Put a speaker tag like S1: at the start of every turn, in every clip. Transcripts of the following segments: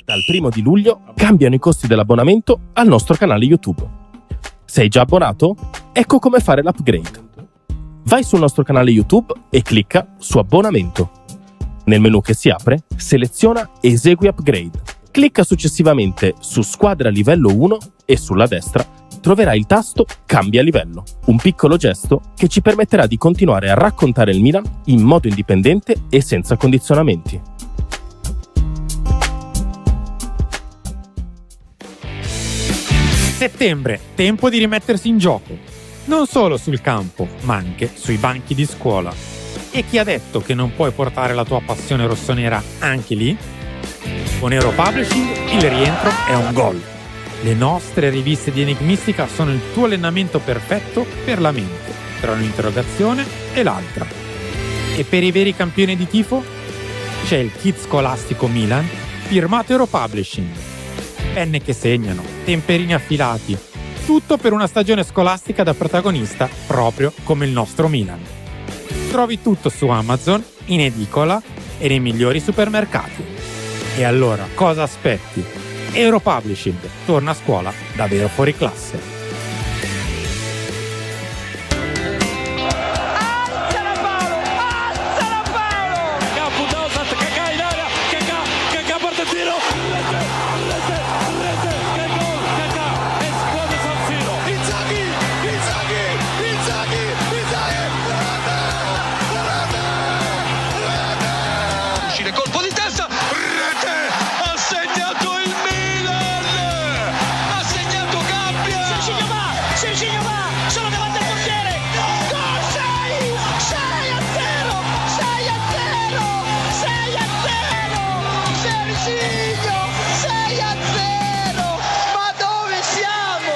S1: Dal 1 di luglio cambiano i costi dell'abbonamento al nostro canale YouTube. Sei già abbonato? Ecco come fare l'upgrade. Vai sul nostro canale YouTube e clicca su abbonamento. Nel menu che si apre, seleziona Esegui upgrade. Clicca successivamente su Squadra livello 1 e sulla destra troverai il tasto Cambia livello, un piccolo gesto che ci permetterà di continuare a raccontare il Milan in modo indipendente e senza condizionamenti.
S2: Settembre, tempo di rimettersi in gioco, non solo sul campo, ma anche sui banchi di scuola. E chi ha detto che non puoi portare la tua passione rossonera anche lì? Con Euro Publishing il rientro è un gol. Le nostre riviste di Enigmistica sono il tuo allenamento perfetto per la mente, tra un'interrogazione e l'altra. E per i veri campioni di tifo? C'è il kit scolastico Milan, firmato Euro Publishing. Penne che segnano, temperini affilati, tutto per una stagione scolastica da protagonista proprio come il nostro Milan. Trovi tutto su Amazon, in edicola e nei migliori supermercati. E allora cosa aspetti? Euro Publishing torna a scuola davvero fuori classe.
S3: Colpo di testa, rete, ha segnato il Milan, ha segnato Gabbia. Serginho va, sono davanti al portiere, gol, 6-0, 6-0, Serginho, 6-0, ma dove siamo?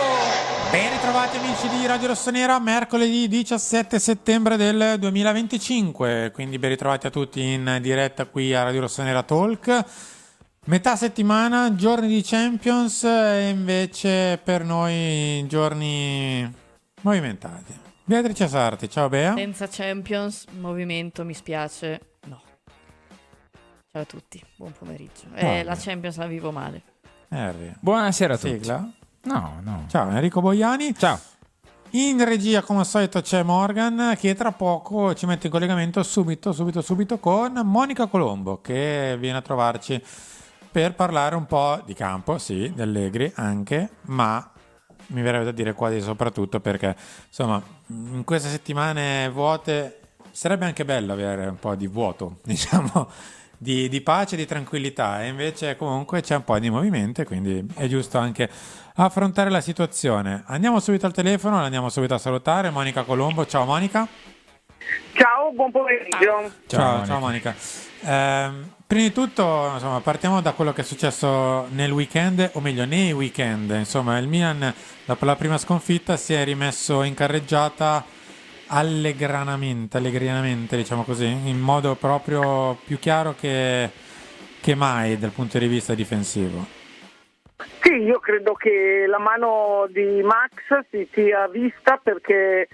S2: Ben ritrovati amici di Radio Rossonera, mercoledì 17 settembre del 2025, quindi ben ritrovati a tutti in diretta qui a Radio Rossonera Talk. Metà settimana, giorni di Champions e invece per noi giorni movimentati. Beatrice Sarti, ciao Bea.
S4: Senza Champions, movimento, mi spiace, no. Ciao a tutti, buon pomeriggio. La Champions la vivo male.
S5: Buonasera a tutti.
S2: Sigla?
S5: No.
S2: Ciao Enrico Boiani.
S5: Ciao.
S2: In regia come al solito c'è Morgan che tra poco ci mette in collegamento subito con Monica Colombo che viene a trovarci per parlare un po' di campo, sì, di Allegri anche, ma mi verrebbe da dire quasi soprattutto perché insomma in queste settimane vuote sarebbe anche bello avere un po' di vuoto, diciamo, di pace, di tranquillità, e invece comunque c'è un po' di movimento e quindi è giusto anche affrontare la situazione. Andiamo subito al telefono, andiamo subito a salutare Monica Colombo. Ciao Monica.
S6: Ciao, buon pomeriggio.
S2: Ciao Monica. Prima di tutto, insomma, partiamo da quello che è successo nel weekend, o meglio nei weekend. Insomma, il Milan dopo la prima sconfitta si è rimesso in carreggiata allegrianamente, diciamo così, in modo proprio più chiaro che mai dal punto di vista difensivo.
S6: Sì, io credo che la mano di Max si sia vista perché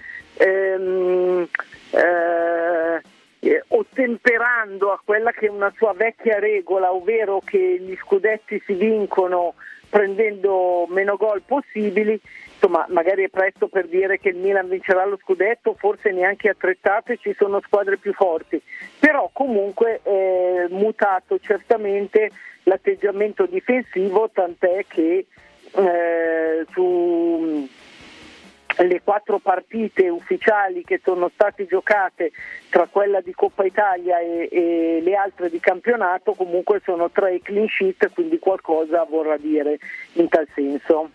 S6: ottemperando a quella che è una sua vecchia regola, ovvero che gli scudetti si vincono prendendo meno gol possibili, insomma magari è presto per dire che il Milan vincerà lo scudetto, forse neanche attrezzate, ci sono squadre più forti, però comunque è mutato certamente l'atteggiamento difensivo, tant'è che su le 4 partite ufficiali che sono state giocate tra quella di Coppa Italia e le altre di campionato, comunque sono 3 clean sheet, quindi qualcosa vorrà dire in tal senso.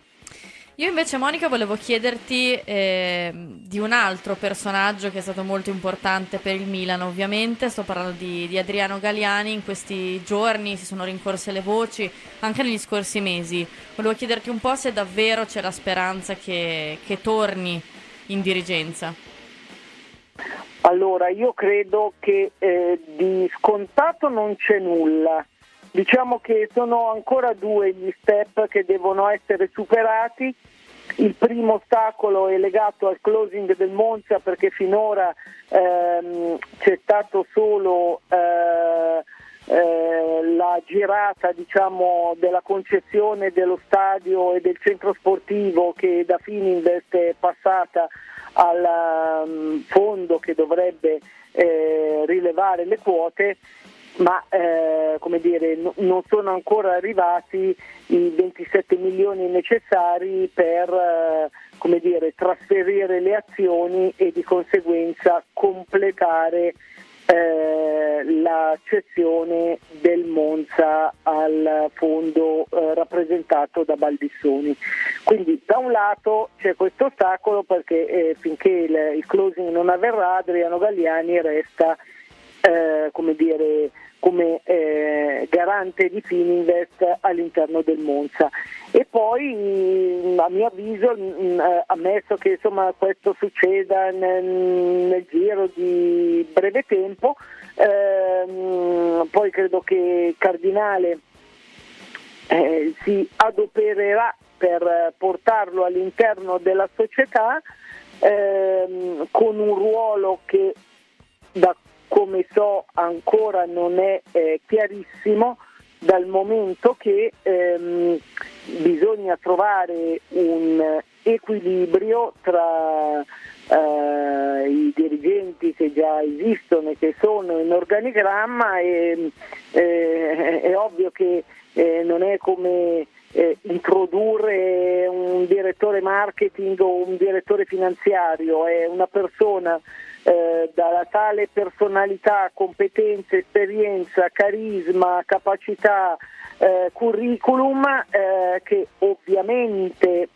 S4: Io invece, Monica, volevo chiederti di un altro personaggio che è stato molto importante per il Milan, ovviamente. Sto parlando di Adriano Galliani. In questi giorni si sono rincorse le voci, anche negli scorsi mesi. Volevo chiederti un po' se davvero c'è la speranza che torni in dirigenza.
S6: Allora, io credo che di scontato non c'è nulla. Diciamo che sono ancora 2 gli step che devono essere superati. Il primo ostacolo è legato al closing del Monza, perché finora c'è stato solo la girata, diciamo, della concessione dello stadio e del centro sportivo, che da Fininvest è passata al fondo che dovrebbe rilevare le quote, ma come dire, non sono ancora arrivati i 27 milioni necessari per come dire, trasferire le azioni e di conseguenza completare la cessione del Monza al fondo rappresentato da Baldissoni. Quindi da un lato c'è questo ostacolo, perché finché il closing non avverrà, Adriano Galliani resta come dire, come garante di Fininvest all'interno del Monza. E poi a mio avviso, ammesso che insomma questo succeda nel giro di breve tempo, poi credo che Cardinale si adopererà per portarlo all'interno della società con un ruolo che, da come so, ancora non è chiarissimo, dal momento che bisogna trovare un equilibrio tra i dirigenti che già esistono e che sono in organigramma, e è ovvio che non è come introdurre un direttore marketing o un direttore finanziario, è una persona dalla tale personalità, competenze, esperienza, carisma, capacità, curriculum, che ovviamente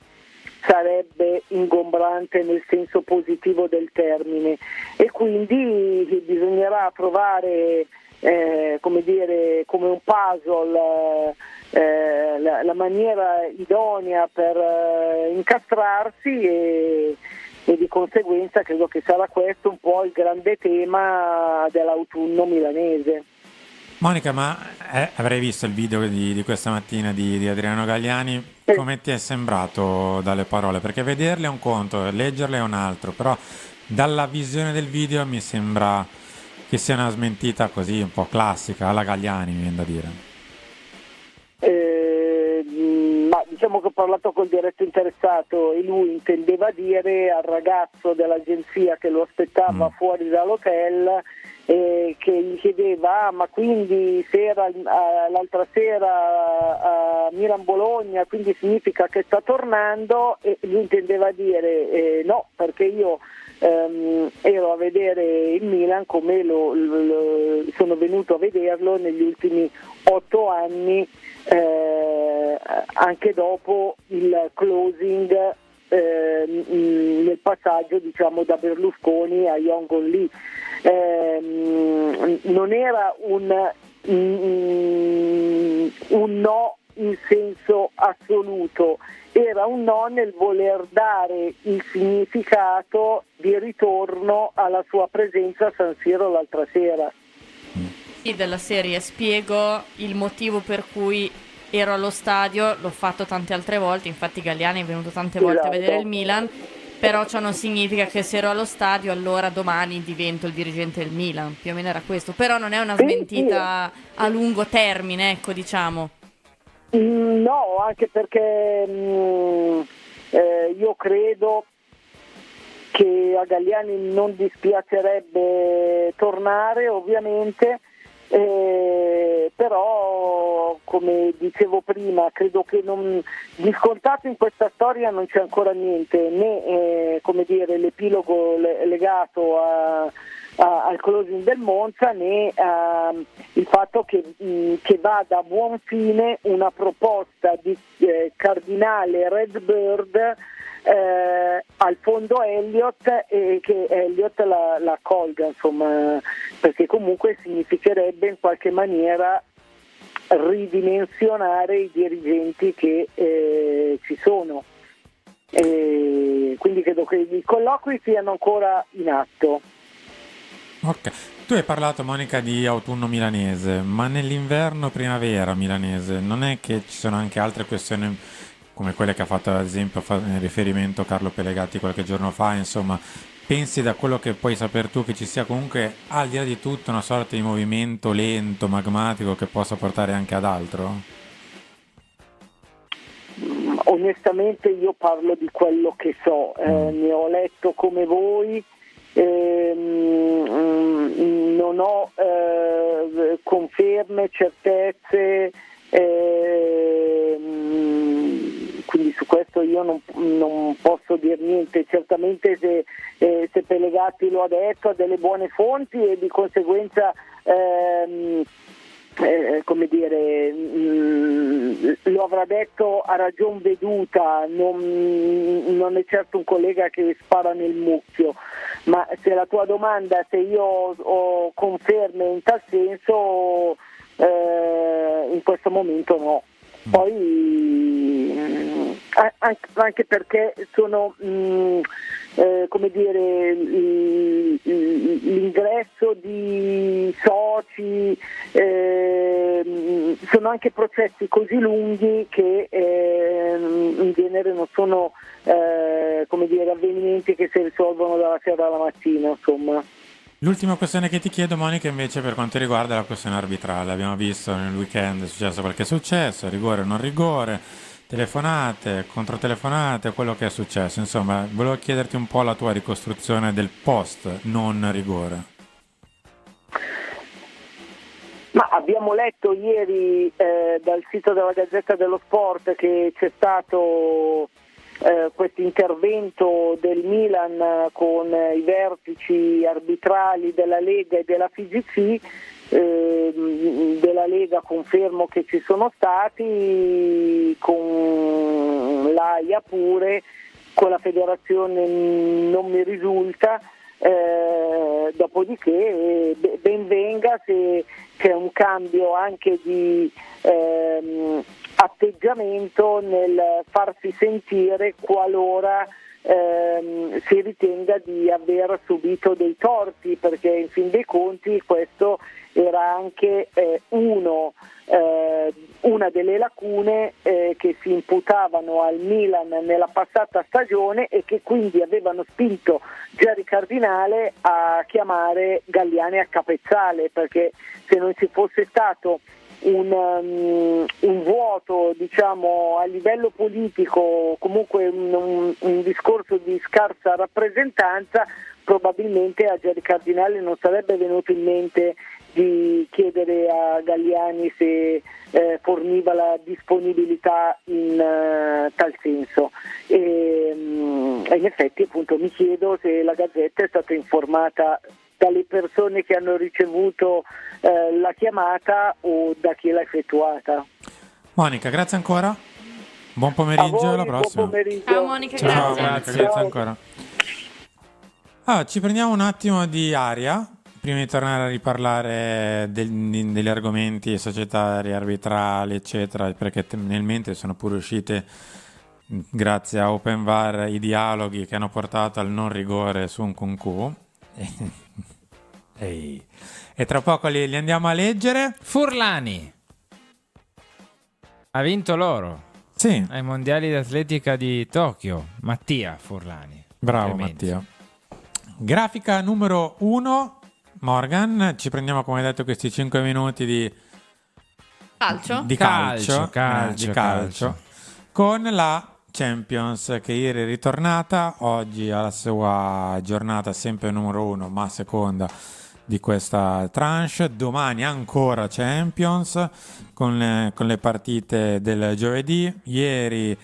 S6: sarebbe ingombrante nel senso positivo del termine, e quindi bisognerà trovare come dire, come un puzzle la maniera idonea per incastrarsi, e di conseguenza credo che sarà questo un po' il grande tema dell'autunno milanese.
S2: Monica, ma avrei visto il video di questa mattina di Adriano Galliani, come ti è sembrato dalle parole? Perché vederle è un conto, leggerle è un altro, però dalla visione del video mi sembra che sia una smentita così un po' classica, alla Galliani, mi viene da dire.
S6: Ma diciamo che ho parlato col diretto interessato e lui intendeva dire al ragazzo dell'agenzia che lo aspettava fuori dall'hotel, che gli chiedeva: ma quindi l'altra sera a Milan-Bologna, quindi significa che sta tornando? E lui intendeva dire no, perché io ero a vedere il Milan come sono venuto a vederlo negli ultimi 8 anni, anche dopo il closing nel passaggio, diciamo, da Berlusconi a Yongon Lee. Non era un no in senso assoluto, era un no nel voler dare il significato di ritorno alla sua presenza a San Siro l'altra sera.
S4: Della serie spiego il motivo per cui ero allo stadio, l'ho fatto tante altre volte, infatti Galliani è venuto tante volte a vedere il Milan, però ciò non significa che se ero allo stadio allora domani divento il dirigente del Milan, più o meno era questo, però non è una smentita a lungo termine, ecco, diciamo.
S6: No, anche perché io credo che a Galliani non dispiacerebbe tornare, ovviamente, però come dicevo prima credo che di scontato in questa storia non c'è ancora niente, né come dire l'epilogo legato al closing del Monza, né il fatto che vada a buon fine una proposta di Cardinale Redbird al fondo Elliott, e che Elliott la accolga, insomma, perché comunque significherebbe in qualche maniera ridimensionare i dirigenti che ci sono, quindi credo che i colloqui siano ancora in atto.
S2: Ok, tu hai parlato, Monica, di autunno milanese, ma nell'inverno primavera milanese non è che ci sono anche altre questioni come quelle che ha fatto ad esempio riferimento Carlo Pelegatti qualche giorno fa, insomma, pensi, da quello che puoi sapere tu, che ci sia comunque al di là di tutto una sorta di movimento lento, magmatico che possa portare anche ad altro?
S6: Onestamente io parlo di quello che so, ne ho letto come voi, non ho conferme, certezze, quindi su questo io non posso dire niente. Certamente se Pellegatti lo ha detto, ha delle buone fonti e di conseguenza come dire, lo avrà detto a ragion veduta, non è certo un collega che spara nel mucchio, ma se la tua domanda, se io ho conferme in tal senso, in questo momento no. Poi anche perché sono come dire, l'ingresso di soci, sono anche processi così lunghi che in genere non sono come dire, avvenimenti che si risolvono dalla sera alla mattina, insomma.
S2: L'ultima questione che ti chiedo, Monica, invece, per quanto riguarda la questione arbitrale. Abbiamo visto nel weekend è successo quel che è successo, rigore o non rigore, telefonate, controtelefonate, quello che è successo. Insomma, volevo chiederti un po' la tua ricostruzione del post non rigore.
S6: Ma abbiamo letto ieri dal sito della Gazzetta dello Sport che c'è stato questo intervento del Milan con i vertici arbitrali della Lega e della FIGC. Della Lega confermo che ci sono stati, con l'AIA pure, con la federazione non mi risulta. Dopodiché ben venga se c'è un cambio anche di atteggiamento nel farsi sentire qualora si ritenga di aver subito dei torti, perché in fin dei conti questo era anche una delle lacune che si imputavano al Milan nella passata stagione e che quindi avevano spinto Gerry Cardinale a chiamare Galliani a capezzale, perché se non ci fosse stato un vuoto, diciamo, a livello politico, comunque un discorso di scarsa rappresentanza, probabilmente a Gerry Cardinale non sarebbe venuto in mente di chiedere a Galliani se forniva la disponibilità in tal senso. E in effetti, appunto, mi chiedo se la Gazzetta è stata informata dalle persone che hanno ricevuto la chiamata o da chi l'ha effettuata.
S2: Monica, grazie ancora. Buon pomeriggio,
S6: voi,
S2: alla prossima.
S6: Buon pomeriggio.
S4: Ciao Monica,
S2: Ciao,
S4: grazie.
S2: Monica, grazie ancora. Ci prendiamo un attimo di aria prima di tornare a riparlare degli argomenti societari, arbitrali, eccetera, perché nel mente sono pure uscite, grazie a OpenVAR, i dialoghi che hanno portato al non rigore su un Nkunku. E tra poco li andiamo a leggere.
S5: Furlani ha vinto l'oro
S2: Sì,
S5: ai mondiali di atletica di Tokyo. Mattia Furlani.
S2: bravo
S5: Complimenti.
S2: Mattia. Grafica numero 1, Morgan. Ci prendiamo, come hai detto, questi 5 minuti di
S4: Calcio?
S5: Calcio.
S2: con la Champions, che ieri è ritornata, oggi alla sua giornata sempre numero 1 ma seconda di questa tranche. Domani ancora Champions con le partite del giovedì. Ieri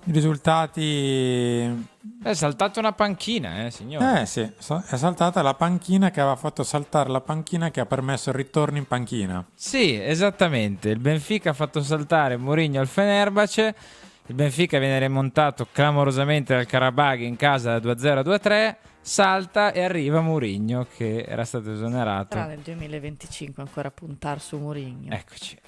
S2: i risultati...
S5: È saltata una panchina, signore.
S2: sì, è saltata la panchina che aveva fatto saltare la panchina che ha permesso il ritorno in panchina.
S5: Sì, esattamente. Il Benfica ha fatto saltare Mourinho al Fenerbahce. Il Benfica viene rimontato clamorosamente dal Karabakh in casa da 2-0 a 2-3. Salta e arriva Mourinho, che era stato esonerato.
S4: Tra nel 2025 ancora puntare su Mourinho.
S5: Eccoci.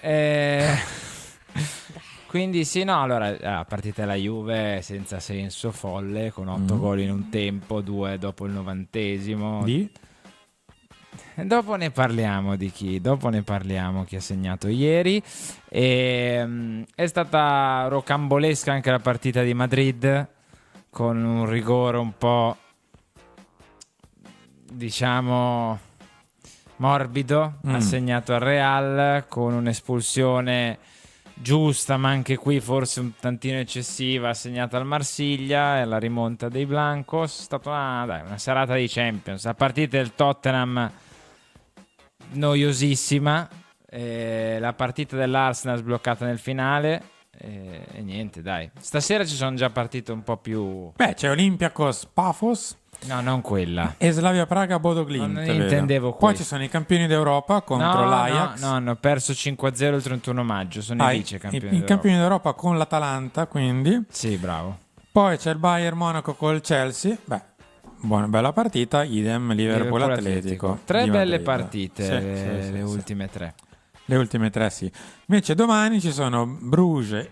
S5: Quindi sì, no, allora la partita della Juve senza senso, folle, con 8 gol in un tempo, 2 dopo il 90esimo. Dopo ne parliamo di chi ha segnato ieri. È stata rocambolesca anche la partita di Madrid, con un rigore un po' diciamo morbido, assegnato al Real con un'espulsione giusta, ma anche qui forse un tantino eccessiva, assegnata al Marsiglia, e la rimonta dei Blancos. È stata una serata di Champions. La partita del Tottenham noiosissima, la partita dell'Arsenal sbloccata nel finale, e niente, dai. Stasera ci sono già partite un po' più...
S2: C'è Olympiacos Pafos.
S5: No, non quella.
S2: E Slavia Praga Bodo Glimt.
S5: Non intendevo
S2: Poi
S5: questo.
S2: ci sono i campioni d'Europa contro l'Ajax.
S5: No, hanno perso 5-0 il 31 maggio. Sono i vice campioni
S2: i campioni d'Europa con l'Atalanta, quindi.
S5: Sì, bravo.
S2: Poi c'è il Bayern Monaco col Chelsea. Bella partita. Idem Liverpool Atletico.
S5: Tre
S2: di
S5: belle
S2: Madrid.
S5: partite, le
S2: sì.
S5: ultime tre.
S2: Le ultime tre, sì. Invece domani ci sono Bruges,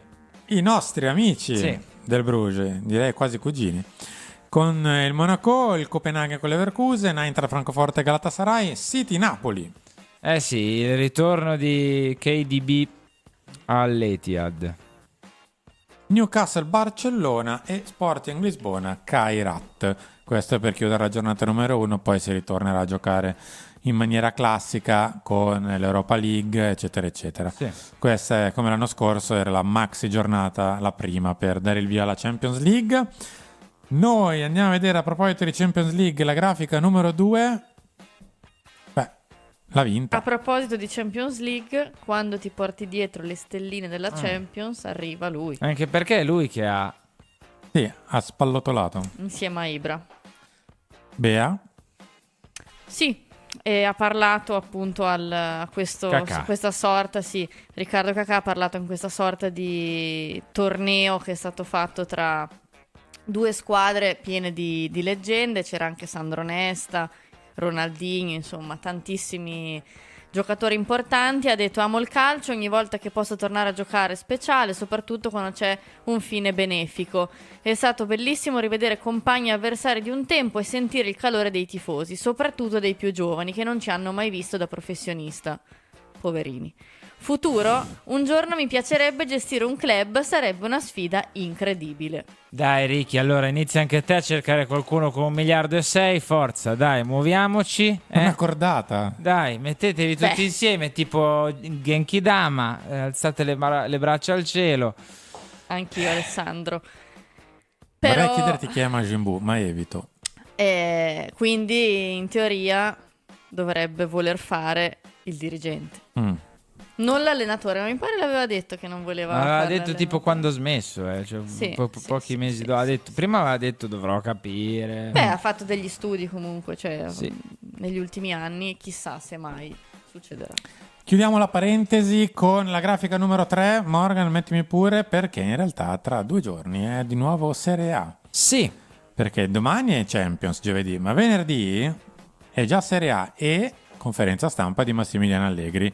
S2: i nostri amici del Bruges, direi quasi cugini, con il Monaco, il Copenaghen con l'Leverkusen, Eintracht Francoforte Galatasaray, City Napoli.
S5: Sì, il ritorno di KDB all'Etihad.
S2: Newcastle Barcellona e Sporting Lisbona Kairat. Questo è per chiudere la giornata numero 1, poi si ritornerà a giocare in maniera classica con l'Europa League, eccetera eccetera.
S5: Sì.
S2: Questa è, come l'anno scorso, era la maxi giornata, la prima, per dare il via alla Champions League. Noi andiamo a vedere, a proposito di Champions League, la grafica numero 2. L'ha vinta.
S4: A proposito di Champions League, quando ti porti dietro le stelline della Champions, arriva lui.
S5: Anche perché è lui che ha...
S2: Sì, ha spallottolato.
S4: Insieme a Ibra.
S2: Bea?
S4: Sì, e ha parlato appunto su questa sorta, sì, Riccardo Cacà ha parlato in questa sorta di torneo che è stato fatto tra due squadre piene di leggende. C'era anche Sandro Nesta, Ronaldinho, insomma tantissimi giocatori importanti. Ha detto: amo il calcio, ogni volta che posso tornare a giocare è speciale, soprattutto quando c'è un fine benefico. È stato bellissimo rivedere compagni e avversari di un tempo e sentire il calore dei tifosi, soprattutto dei più giovani che non ci hanno mai visto da professionista. Poverini. Futuro, un giorno mi piacerebbe gestire un club, sarebbe una sfida incredibile.
S5: Dai Ricky, allora inizia anche te a cercare qualcuno con 1,6 miliardi, forza, dai, muoviamoci.
S2: Una cordata.
S5: Dai, mettetevi tutti insieme, tipo Genki Dama, alzate le braccia al cielo.
S4: Anch'io, Alessandro.
S2: Vorrei chiederti chi è Majin Buu, ma evito.
S4: Quindi in teoria dovrebbe voler fare il dirigente. Non l'allenatore, ma mi pare l'aveva detto che non voleva fare
S5: Aveva detto
S4: l'allenatore.
S5: tipo quando ha smesso, cioè pochi mesi dopo. Ha detto, prima aveva detto dovrò capire.
S4: Ha fatto degli studi comunque, cioè
S5: Sì.
S4: negli ultimi anni, chissà se mai succederà.
S2: Chiudiamo la parentesi con la grafica numero 3. Morgan, mettimi pure, perché in realtà tra 2 giorni è di nuovo Serie A.
S5: Sì.
S2: Perché domani è Champions, giovedì, ma venerdì è già Serie A e conferenza stampa di Massimiliano Allegri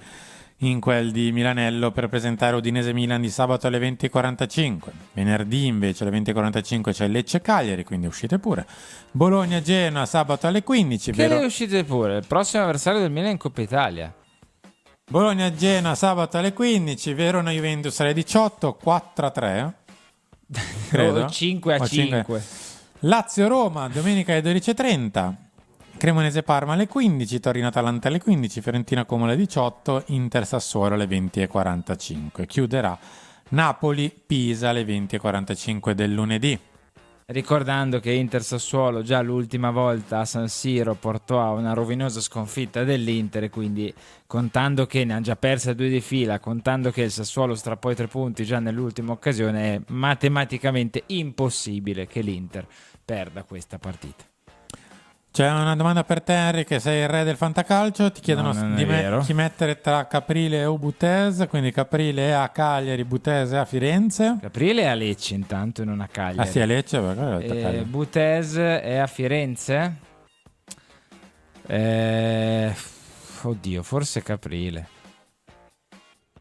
S2: in quel di Milanello per presentare Udinese Milan di sabato alle 20:45. Venerdì invece alle 20:45 c'è Lecce Cagliari, quindi uscite pure. Bologna Genoa sabato alle 15.
S5: Che le uscite pure, il prossimo avversario del Milan in Coppa Italia.
S2: Bologna Genoa sabato alle 15, Verona Juventus alle 18, 4-3. Credo.
S5: 5-5.
S2: Lazio Roma domenica alle 12:30. Cremonese Parma alle 15, Torino Atalanta alle 15, Fiorentina Como alle 18, Inter Sassuolo alle 20:45. Chiuderà Napoli Pisa alle 20:45 del lunedì.
S5: Ricordando che Inter Sassuolo già l'ultima volta a San Siro portò a una rovinosa sconfitta dell'Inter, e quindi contando che ne ha già persa 2 di fila, contando che il Sassuolo strappò i 3 punti già nell'ultima occasione, è matematicamente impossibile che l'Inter perda questa partita.
S2: C'è una domanda per te, Henry, che sei il re del fantacalcio. Ti chiedono chi mettere tra Caprile o Butese, quindi Caprile è a Cagliari, Butese è a Firenze.
S5: Caprile è a Lecce intanto e non a Cagliari.
S2: Ah sì, a Lecce, perché
S5: Butese è a Firenze? Oddio, forse Caprile.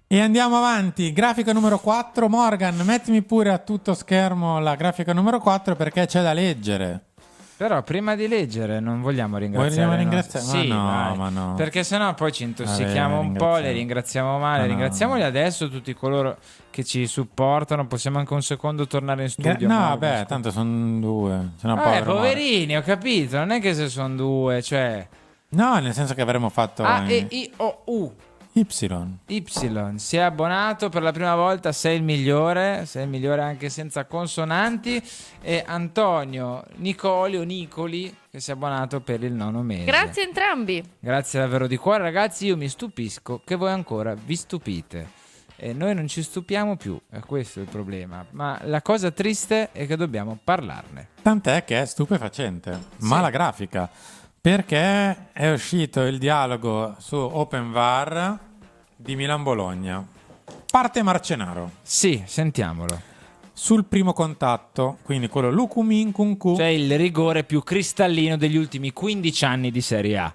S2: E andiamo avanti, grafica numero 4. Morgan, mettimi pure a tutto schermo la grafica numero 4 perché c'è da leggere.
S5: Però prima di leggere non vogliamo ringraziare.
S2: Vogliamo ringraziare?
S5: Sì,
S2: ma
S5: vai.
S2: no.
S5: Perché sennò poi ci intossichiamo un po', le ringraziamo male.
S2: No.
S5: Ringraziamoli adesso tutti coloro che ci supportano. Possiamo anche un secondo tornare in studio.
S2: No, vabbè, tanto sono 2.
S5: Poverini, ho capito. Non è che se sono 2, cioè
S2: No, nel senso che avremmo fatto
S5: A, E, I, O, U.
S2: Y.
S5: Si è abbonato per la prima volta, sei il migliore anche senza consonanti. E Antonio Nicoli che si è abbonato per il 9° mese.
S4: Grazie a entrambi.
S5: Grazie davvero di cuore, ragazzi. Io mi stupisco che voi ancora vi stupite e noi non ci stupiamo più, è questo il problema. Ma la cosa triste è che dobbiamo parlarne.
S2: Tant'è che è stupefacente, ma la grafica, perché è uscito il dialogo su OpenVAR di Milan-Bologna. Parte Marcenaro.
S5: Sì, sentiamolo.
S2: Sul primo contatto, quindi quello Lukumi Nkunku,
S5: Cioè il rigore più cristallino degli ultimi 15 anni di Serie A.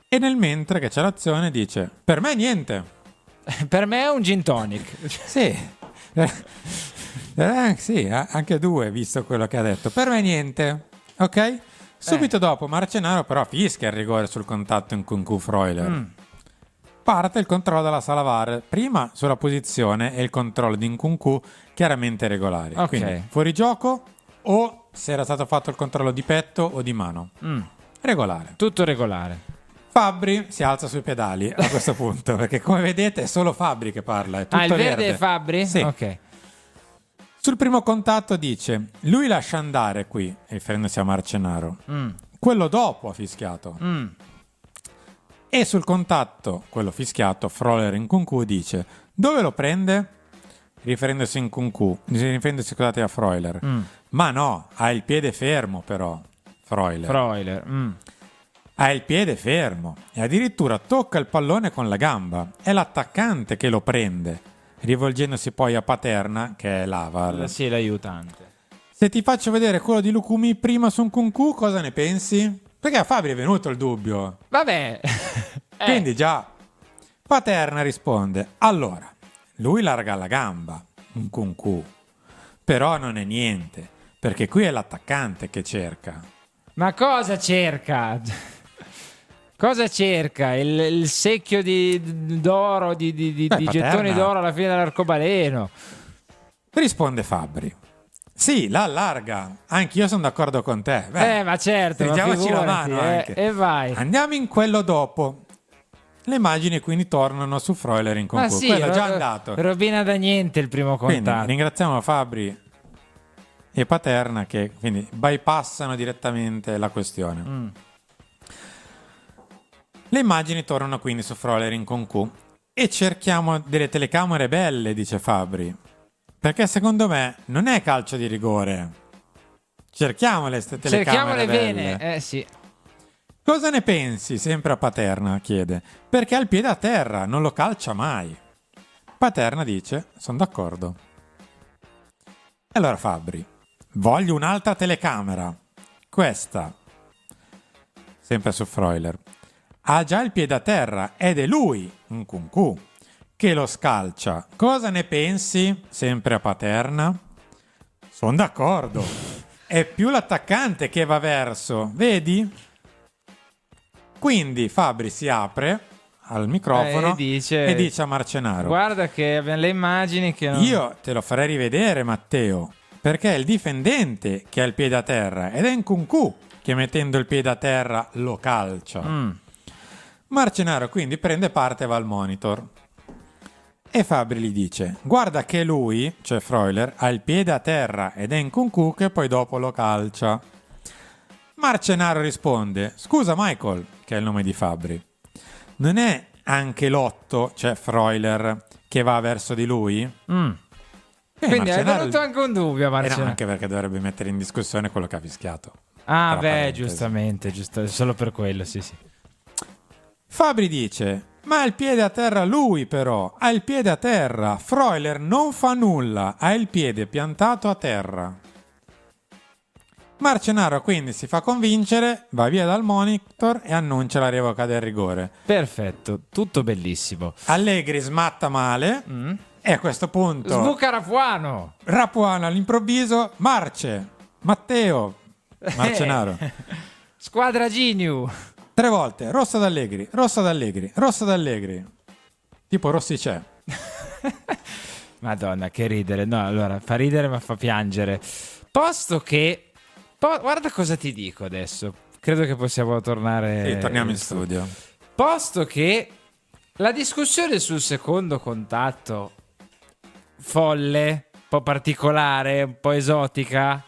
S2: e nel mentre che c'è l'azione dice: per me niente.
S5: Per me è un gin tonic.
S2: Sì. Sì, anche 2, visto quello che ha detto. Per me niente. Ok? Subito dopo Marcenaro però fischia il rigore sul contatto in Nkunku Freuler. Parte il controllo della sala VAR, prima sulla posizione e il controllo di Nkunku chiaramente regolari.
S5: Ok.
S2: Quindi fuori gioco o se era stato fatto il controllo di petto o di mano. Regolare.
S5: Tutto regolare.
S2: Fabbri si alza sui pedali a questo punto, perché come vedete è solo Fabbri che parla, è tutto
S5: Il verde
S2: verde.
S5: è Fabbri?
S2: Sì.
S5: Ok.
S2: Sul primo contatto dice: lui lascia andare qui, riferendosi a Marcenaro. Quello dopo ha fischiato. E sul contatto, quello fischiato, Freuler in Nkunku dice: dove lo prende? Riferendosi scusate, a Freuler. Ma no, ha il piede fermo però, Freuler. Ha il piede fermo e addirittura tocca il pallone con la gamba. È l'attaccante che lo prende, rivolgendosi poi a Paterna, che è l'AVAR.
S5: Sì, l'aiutante.
S2: Se ti faccio vedere quello di Lukumi prima su Nkunku, cosa ne pensi? Perché a Fabri è venuto il dubbio.
S5: Vabbè.
S2: Quindi già Paterna risponde: allora, lui larga la gamba, Nkunku, però non è niente, perché qui è l'attaccante che cerca.
S5: Ma cosa cerca? Cosa cerca? Il secchio d'oro, di
S2: Paterna.
S5: gettoni d'oro alla fine dell'arcobaleno.
S2: Risponde Fabri: sì, la allarga, anch'io sono d'accordo con te. Beh,
S5: Ma certo, ma
S2: stringiamoci la
S5: figurati,
S2: mano anche.
S5: E vai.
S2: Andiamo in quello dopo. Le immagini quindi tornano su Freuler in
S5: Ma
S2: Nkunku.
S5: sì,
S2: Quello è già andato.
S5: Robina da niente il primo
S2: Quindi
S5: contatto.
S2: ringraziamo Fabri e Paterna che quindi bypassano direttamente la questione. Le immagini tornano quindi su Freuler in Nkunku e cerchiamo delle telecamere belle, dice Fabri, perché secondo me non è calcio di rigore. Cerchiamo le telecamere
S5: Cerchiamole
S2: belle.
S5: bene, sì.
S2: Cosa ne pensi? Sempre a Paterna chiede. Perché ha il piede a terra, non lo calcia mai. Paterna dice: sono d'accordo. Allora Fabri: voglio un'altra telecamera. Questa. Sempre su Freuler. Ha già il piede a terra ed è lui, Nkunku, che lo scalcia. Cosa ne pensi? Sempre a Paterna. Sono d'accordo. È più l'attaccante che va verso, vedi? Quindi Fabri si apre al microfono e dice a Marcenaro:
S5: guarda che abbiamo le immagini che non...
S2: Io te lo farei rivedere, Matteo, perché è il difendente che ha il piede a terra ed è Nkunku che mettendo il piede a terra lo calcia. Marcenaro quindi prende parte e va al monitor e Fabri gli dice: guarda che lui, cioè Freuler, ha il piede a terra ed è Nkunku che poi dopo lo calcia. Marcenaro risponde: scusa Michael, che è il nome di Fabri, non è anche l'8, cioè Freuler, che va verso di lui?
S5: Quindi è venuto anche un dubbio a Marcenaro.
S2: No, anche perché dovrebbe mettere in discussione quello che ha fischiato.
S5: Ah
S2: Tra
S5: beh,
S2: parentesi.
S5: giustamente, solo per quello, sì.
S2: Fabri dice: ma ha il piede a terra lui però, ha il piede a terra. Freuler non fa nulla, ha il piede piantato a terra. Marcenaro quindi si fa convincere, va via dal monitor e annuncia la revoca del rigore.
S5: Perfetto, tutto bellissimo.
S2: Allegri smatta male e a questo punto
S5: Sbuca Rapuano.
S2: Rapuano all'improvviso: Marce, Matteo,
S7: Marcenaro.
S5: Squadra Ginu.
S7: 3 volte, Rossa d'Allegri, Rossa d'Allegri, Rossa d'Allegri. Tipo Rossi c'è.
S5: Madonna, che ridere. No, allora, fa ridere ma fa piangere. Posto che... guarda cosa ti dico adesso. Credo che possiamo tornare...
S7: Sì, torniamo in studio.
S5: Posto che la discussione sul secondo contatto, folle, un po' particolare, un po' esotica,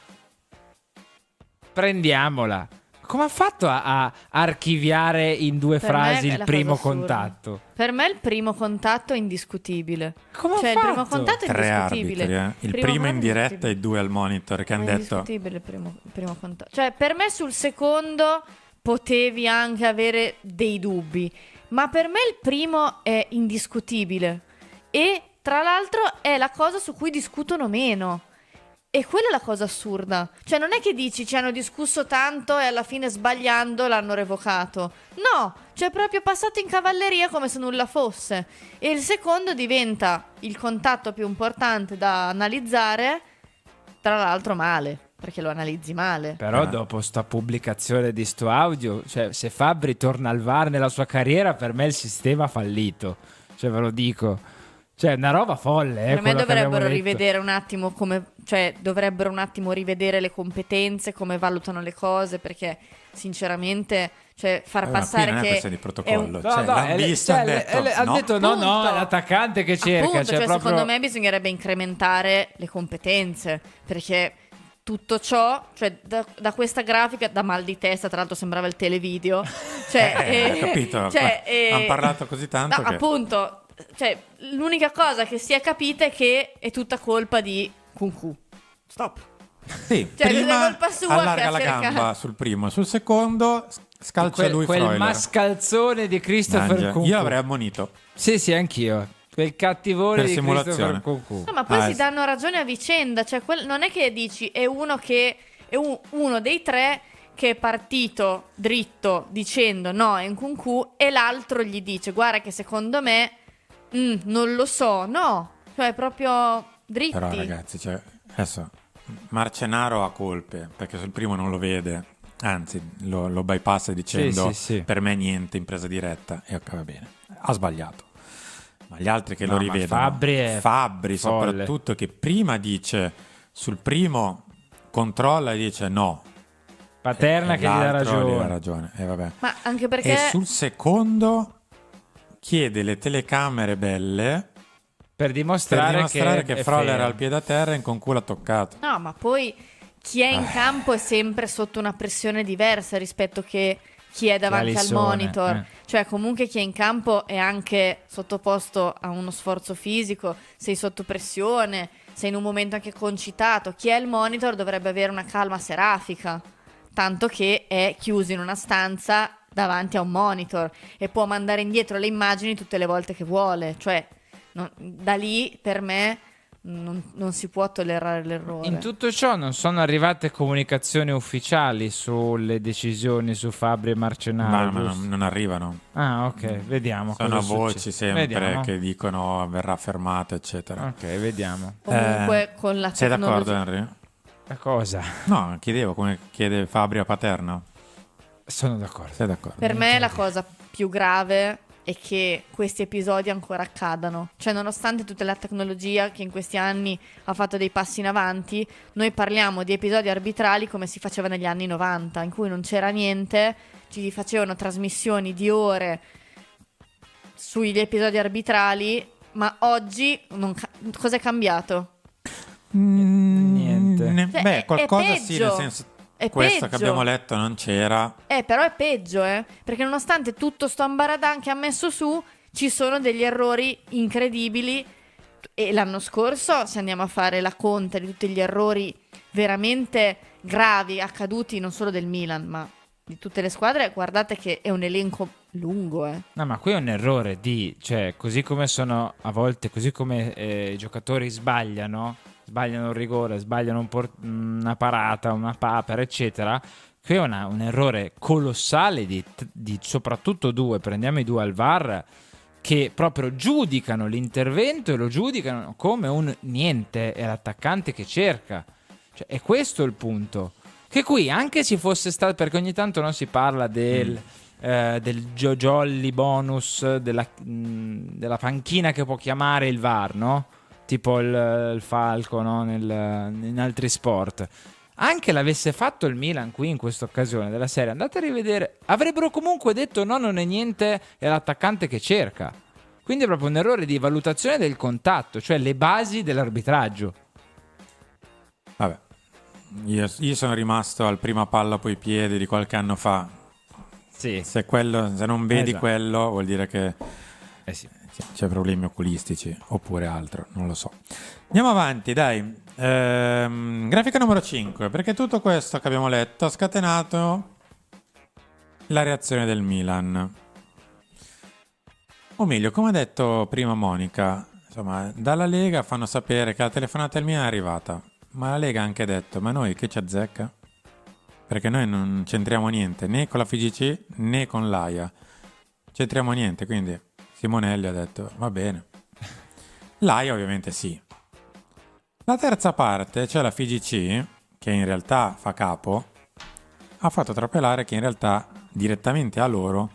S5: prendiamola. Come ha fatto a archiviare in 2 frasi il primo contatto?
S4: Per me il primo contatto è indiscutibile.
S5: Come
S4: cioè,
S5: ha
S4: il primo
S5: fatto?
S4: contatto è
S7: 3
S4: indiscutibile.
S7: arbitri, Il primo in diretta e 2 al monitor che hanno
S4: È
S7: detto...
S4: indiscutibile il primo contatto. Cioè, per me sul secondo potevi anche avere dei dubbi, ma per me il primo è indiscutibile. E tra l'altro è la cosa su cui discutono meno. E quella è la cosa assurda. Cioè non è che dici ci hanno discusso tanto e alla fine sbagliando l'hanno revocato. No, cioè proprio passato in cavalleria come se nulla fosse. E il secondo diventa il contatto più importante da analizzare, tra l'altro male, perché lo analizzi male.
S5: Però dopo sta pubblicazione di sto audio, cioè se Fabbri torna al VAR nella sua carriera, per me il sistema ha fallito. Cioè ve lo dico. Cioè, una roba folle.
S4: Per me dovrebbero rivedere un attimo dovrebbero un attimo rivedere le competenze, come valutano le cose, perché sinceramente, cioè, far passare
S7: non è
S4: che
S7: questione di protocollo.
S5: No,
S7: l'hanno visto, hanno detto
S5: no,
S4: Appunto.
S5: è l'attaccante che cerca.
S4: Appunto,
S5: cioè,
S4: cioè,
S5: proprio...
S4: secondo me bisognerebbe incrementare le competenze, perché tutto ciò, cioè da questa grafica, da mal di testa, tra l'altro sembrava il televideo. Cioè,
S7: ho capito. Hanno parlato così tanto
S4: no,
S7: che...
S4: appunto, cioè, l'unica cosa che si è capita è che è tutta colpa di Kunku. Stop.
S7: Sì,
S4: Cioè,
S7: prima
S4: è colpa sua che
S7: allarga
S4: ha
S7: la
S4: cercato.
S7: gamba sul primo, sul secondo scalcia lui
S5: quel
S7: Freuler.
S5: mascalzone di Christopher
S7: Mangia.
S5: Kunku.
S7: Io l'avrei ammonito.
S5: Sì, anch'io. Quel cattivone
S7: Per
S5: di
S7: simulazione.
S5: Christopher Kunku.
S4: No, ma poi si danno ragione a vicenda. Cioè, non è che dici è uno che è uno dei 3 che è partito dritto dicendo no, è un Kunku, e l'altro gli dice guarda che secondo me non lo so. No, cioè proprio dritti.
S7: Però ragazzi, cioè, adesso Marcenaro ha colpe perché sul primo non lo vede, anzi lo bypassa dicendo
S5: sì.
S7: per me niente in presa diretta, e ok, va bene, ha sbagliato. Ma gli altri che
S5: No,
S7: lo
S5: ma
S7: rivedono, Fabbri
S5: folle.
S7: soprattutto, che prima dice sul primo controlla e dice no,
S5: Paterna che gli dà
S7: ragione. Vabbè.
S4: Ma anche perché
S7: E sul secondo chiede le telecamere belle
S5: per dimostrare
S7: che Freuler era al piede a terra e in Kunku l'ha toccato.
S4: no, ma poi chi è in campo è sempre sotto una pressione diversa rispetto che chi è davanti al
S5: Lissone,
S4: monitor. Cioè, comunque chi è in campo è anche sottoposto a uno sforzo fisico, sei sotto pressione, sei in un momento anche concitato. Chi è il monitor dovrebbe avere una calma serafica, tanto che è chiuso in una stanza davanti a un monitor e può mandare indietro le immagini tutte le volte che vuole. Cioè, da lì per me non si può tollerare l'errore.
S5: In tutto ciò non sono arrivate comunicazioni ufficiali sulle decisioni su Fabbri e Marcenaro.
S7: Ma non arrivano.
S5: Ah, ok, vediamo.
S7: Sono
S5: cosa
S7: voci
S5: succede.
S7: sempre
S5: Vediamo.
S7: che dicono verrà fermato, eccetera.
S5: Ok, vediamo.
S4: Comunque con la
S7: Sei d'accordo,
S4: tecnologia.
S7: Henry?
S5: La cosa?
S7: No, chiedevo come chiede Fabbri a Paterno.
S5: Sono d'accordo.
S7: Sei d'accordo?
S4: Per me la cosa più grave è che questi episodi ancora accadano. Cioè, nonostante tutta la tecnologia che in questi anni ha fatto dei passi in avanti, noi parliamo di episodi arbitrali come si faceva negli anni 90, in cui non c'era niente, ci facevano trasmissioni di ore sugli episodi arbitrali, ma oggi cosa è cambiato?
S5: Niente.
S4: Cioè,
S7: Beh,
S4: è
S7: qualcosa sì,
S4: peggio.
S7: nel senso
S4: È
S7: questo che
S4: peggio.
S7: abbiamo letto non c'era.
S4: Però è peggio, perché nonostante tutto sto ambaradan che ha messo su, ci sono degli errori incredibili. E l'anno scorso, se andiamo a fare la conta di tutti gli errori veramente gravi accaduti non solo del Milan, ma di tutte le squadre, guardate che è un elenco lungo,
S5: No, ma qui è un errore cioè, così come sono a volte, così come i giocatori sbagliano un rigore, sbagliano una parata, una papera, eccetera. Qui è un errore colossale di soprattutto 2, prendiamo i 2 al VAR, che proprio giudicano l'intervento e lo giudicano come un niente, è l'attaccante che cerca. Cioè, è questo il punto. Che qui anche ci fosse stato, perché ogni tanto non si parla del jolly bonus, della panchina che può chiamare il VAR, no? Tipo il falco, no? In altri sport. Anche l'avesse fatto il Milan qui in questa occasione della serie, andate a rivedere, avrebbero comunque detto no, non è niente, è l'attaccante che cerca. Quindi è proprio un errore di valutazione del contatto, cioè le basi dell'arbitraggio.
S7: Vabbè, io sono rimasto al prima palla poi piedi di qualche anno fa.
S5: Sì.
S7: Se non vedi quello vuol dire che
S5: sì.
S7: C'è problemi oculistici oppure altro, non lo so. Andiamo avanti, dai. Grafica numero 5, perché tutto questo che abbiamo letto ha scatenato la reazione del Milan. O meglio, come ha detto prima Monica, insomma, dalla Lega fanno sapere che la telefonata del Milan è arrivata, ma la Lega ha anche detto, ma noi che ci azzecca? Perché noi non c'entriamo niente, né con la FIGC né con l'AIA. C'entriamo niente, quindi Simonelli ha detto, va bene. L'AIA ovviamente sì. La terza parte, cioè la FIGC, che in realtà fa capo, ha fatto trapelare che in realtà direttamente a loro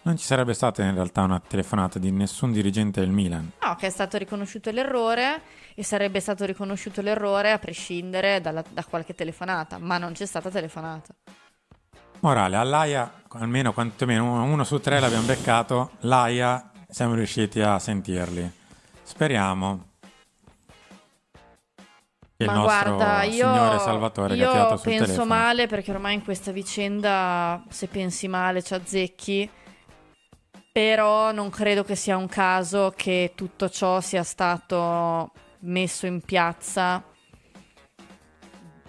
S7: non ci sarebbe stata in realtà una telefonata di nessun dirigente del Milan.
S4: No, che è stato riconosciuto l'errore e sarebbe stato riconosciuto l'errore a prescindere da qualche telefonata, ma non c'è stata telefonata.
S7: Morale, all'AIA, almeno quantomeno 1 su 3 l'abbiamo beccato, l'AIA siamo riusciti a sentirli. Speriamo che il
S4: Ma
S7: nostro
S4: guarda,
S7: signore Salvatore che ha tirato sul
S4: penso
S7: telefono.
S4: male, perché ormai in questa vicenda se pensi male ci azzecchi, però non credo che sia un caso che tutto ciò sia stato messo in piazza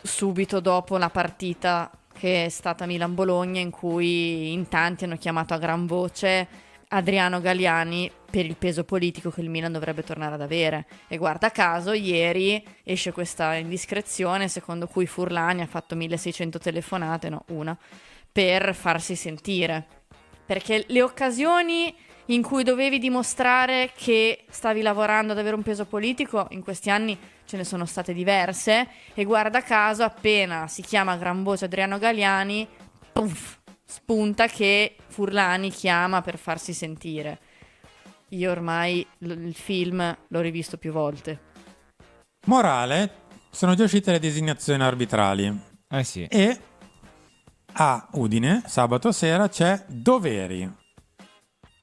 S4: subito dopo una partita che è stata Milan-Bologna, in cui in tanti hanno chiamato a gran voce Adriano Galliani per il peso politico che il Milan dovrebbe tornare ad avere. E guarda caso ieri esce questa indiscrezione secondo cui Furlani ha fatto 1600 telefonate, no, una, per farsi sentire. Perché le occasioni in cui dovevi dimostrare che stavi lavorando ad avere un peso politico in questi anni ce ne sono state diverse, e guarda caso appena si chiama a gran voce Adriano Galliani, puff, spunta che Furlani chiama per farsi sentire. Io ormai il film l'ho rivisto più volte.
S7: Morale, sono già uscite le designazioni arbitrali.
S5: Sì.
S7: E a Udine, sabato sera, c'è Doveri.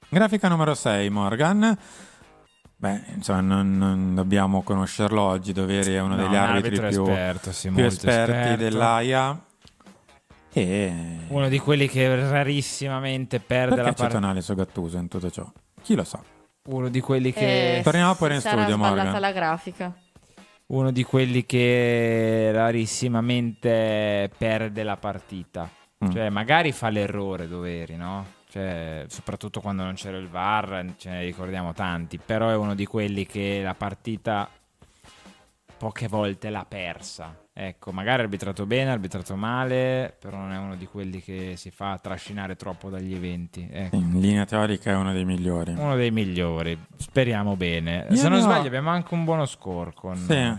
S7: Grafica numero 6, Morgan. Beh, insomma, non dobbiamo conoscerlo oggi. Doveri è uno degli arbitri più esperti dell'AIA. E
S5: uno di quelli che rarissimamente perde
S7: perché
S5: la
S7: c'è Tonali su Gattuso in tutto ciò? Chi lo sa?
S5: Uno di quelli che
S7: torniamo pure in studio, Morgan.
S4: Sarà sballata la grafica.
S5: Uno di quelli che rarissimamente perde la partita. Cioè, magari fa l'errore Doveri, no? Cioè, soprattutto quando non c'era il VAR, ce ne ricordiamo tanti. Però è uno di quelli che la partita poche volte l'ha persa. Ecco, magari ha arbitrato bene, ha arbitrato male, però non è uno di quelli che si fa trascinare troppo dagli eventi. Ecco.
S7: In linea teorica è uno dei migliori.
S5: Uno dei migliori, speriamo bene.
S7: Io
S5: Se non
S7: no.
S5: sbaglio abbiamo anche un buono score con
S7: Sì.